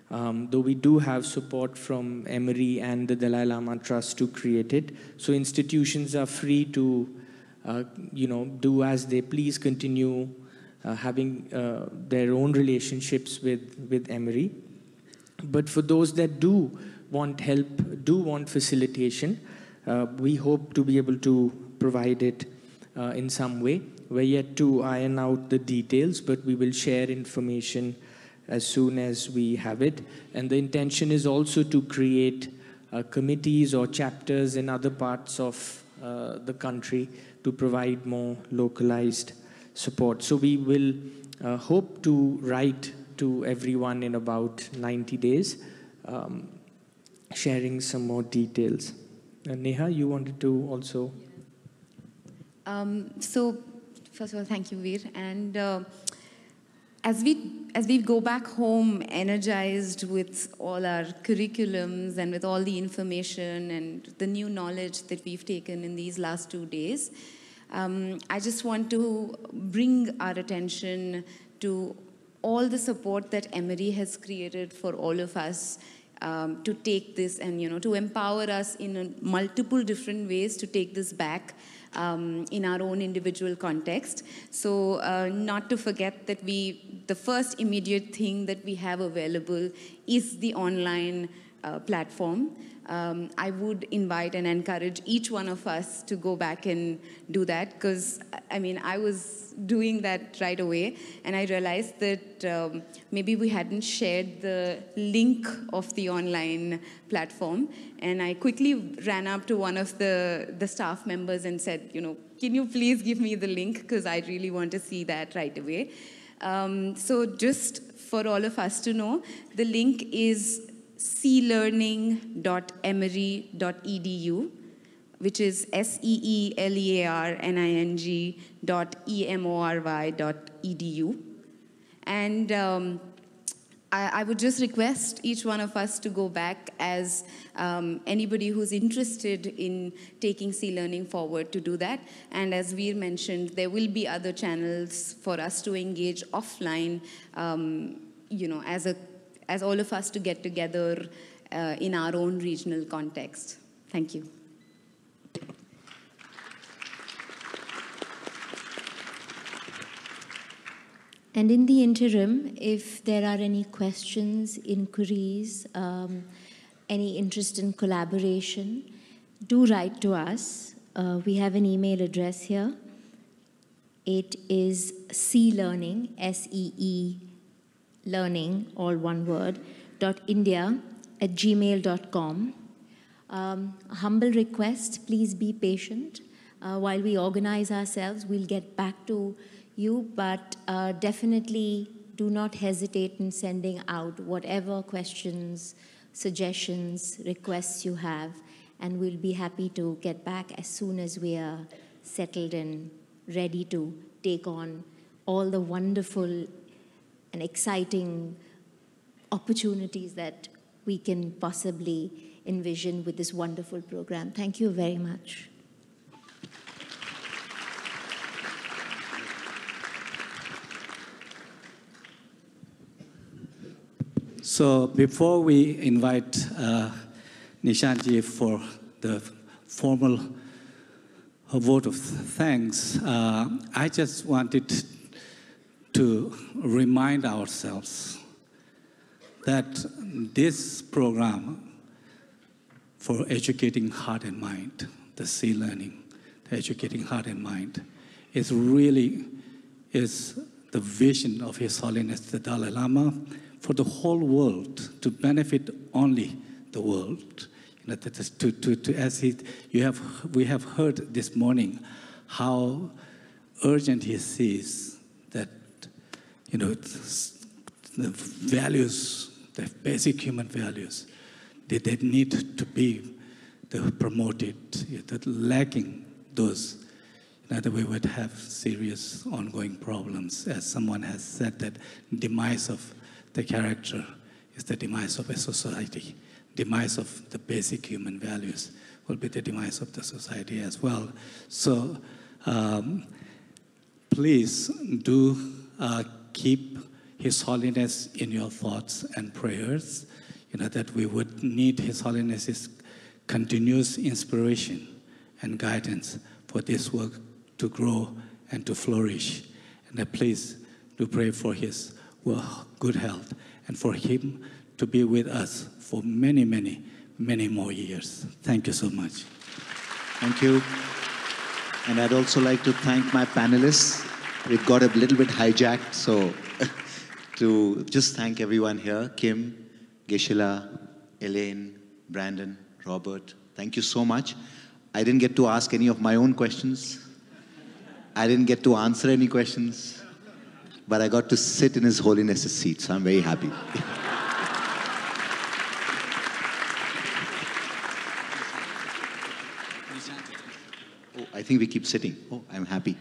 though we do have support from Emory and the Dalai Lama Trust to create it. So institutions are free to, do as they please, continue having their own relationships with Emory. But for those that do want help, do want facilitation, we hope to be able to provide it in some way. We're yet to iron out the details, but we will share information as soon as we have it. And the intention is also to create committees or chapters in other parts of the country to provide more localized support. So we will hope to write to everyone in about 90 days, sharing some more details. Neha, you wanted to also? So, first of all, thank you, Veer. And as we go back home, energized with all our curriculums and with all the information and the new knowledge that we've taken in these last 2 days, I just want to bring our attention to all the support that Emory has created for all of us to take this and, to empower us in multiple different ways to take this back in our own individual context. So not to forget that the first immediate thing that we have available is the online platform. I would invite and encourage each one of us to go back and do that, because I was doing that right away, and I realized that maybe we hadn't shared the link of the online platform, and I quickly ran up to one of the staff members and said, can you please give me the link, because I really want to see that right away. So just for all of us to know, the link is sealearning.emory.edu, which is sealearning.emory.edu. And I would just request each one of us to go back as anybody who's interested in taking sea learning forward to do that. And as Veer mentioned, there will be other channels for us to engage offline, as all of us to get together in our own regional context. Thank you. And in the interim, if there are any questions, inquiries, any interest in collaboration, do write to us. We have an email address here. It is sealearning, S-E-E, learning, all one word, .india@gmail.com. Humble request, please be patient. While we organize ourselves, we'll get back to you, but definitely do not hesitate in sending out whatever questions, suggestions, requests you have, and we'll be happy to get back as soon as we are settled and ready to take on all the wonderful and exciting opportunities that we can possibly envision with this wonderful program. Thank you very much. So before we invite Nishanji for the formal vote of thanks, I just wanted to remind ourselves that this program for educating heart and mind, the C learning, the educating heart and mind, is really the vision of His Holiness the Dalai Lama for the whole world, to benefit only the world. You know, that is we have heard this morning how urgent he sees that, you know, the values, the basic human values, they need to be promoted. That lacking those, that we would have serious ongoing problems. As someone has said, that demise of the character is the demise of a society. Demise of the basic human values will be the demise of the society as well. So please do keep His Holiness in your thoughts and prayers, you know, that we would need His Holiness's continuous inspiration and guidance for this work to grow and to flourish. And please do pray for his good health and for him to be with us for many, many, many more years. Thank you so much. Thank you. And I'd also like to thank my panelists. It got a little bit hijacked, so to just thank everyone here, Kim, Geshila, Elaine, Brandon, Robert. Thank you so much. I didn't get to ask any of my own questions. I didn't get to answer any questions, but I got to sit in His Holiness's seat, so I'm very happy. Oh, I think we keep sitting. Oh, I'm happy.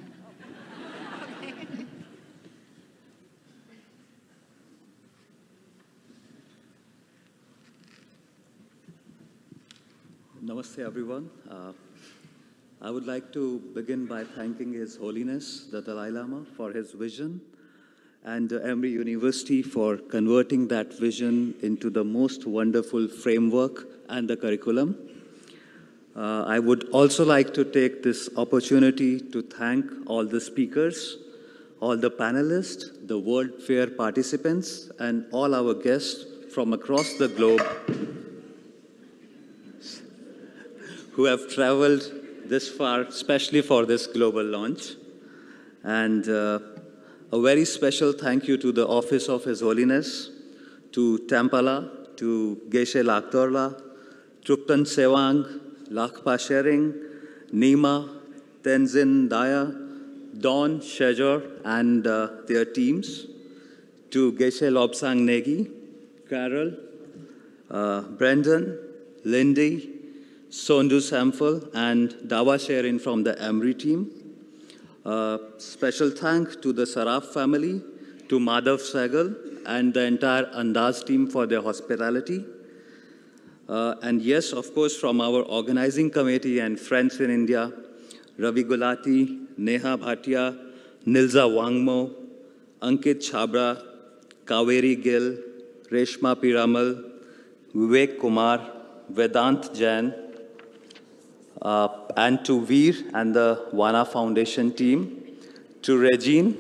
Namaste, everyone. I would like to begin by thanking His Holiness, the Dalai Lama, for his vision, and Emory University for converting that vision into the most wonderful framework and the curriculum. I would also like to take this opportunity to thank all the speakers, all the panelists, the World Fair participants, and all our guests from across the globe who have traveled this far, especially for this global launch. And a very special thank you to the Office of His Holiness, to Tampala, to Geshe Laktorla, Truptan Sewang, Lakpa Shering, Nima, Tenzin Daya, Don Shejor, and their teams, to Geshe Lobsang Negi, Carol, Brendan, Lindy, Sondu Samphal, and Dawa Sherin from the Emory team. Special thank to the Saraf family, to Madhav Sehgal, and the entire Andaz team for their hospitality. And yes, of course, from our organizing committee and friends in India, Ravi Gulati, Neha Bhatia, Nilza Wangmo, Ankit Chabra, Kaveri Gill, Reshma Piramal, Vivek Kumar, Vedant Jain, and to Veer and the Vana Foundation team, to Regine.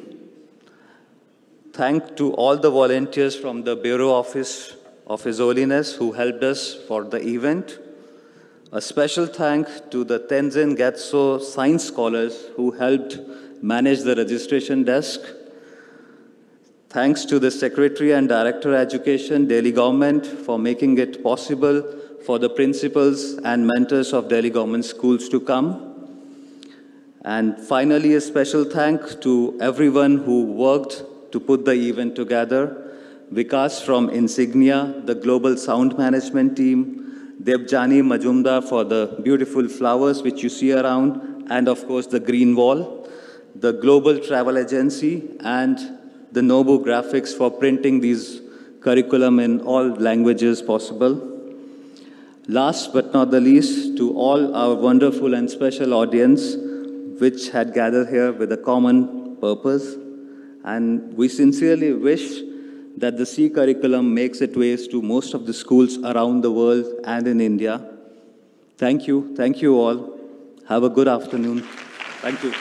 Thank to all the volunteers from the Bureau Office of His Holiness who helped us for the event. A special thank to the Tenzin Gyatso science scholars who helped manage the registration desk. Thanks to the Secretary and Director Education, Delhi Government, for making it possible for the principals and mentors of Delhi government schools to come. And finally, a special thank to everyone who worked to put the event together. Vikas from Insignia, the global sound management team, Debjani Majumdar for the beautiful flowers which you see around, and of course the green wall, the global travel agency, and the Nobu Graphics for printing these curriculum in all languages possible. Last but not the least, to all our wonderful and special audience which had gathered here with a common purpose. And we sincerely wish that the C curriculum makes its ways to most of the schools around the world and in India. Thank you all. Have a good afternoon. Thank you.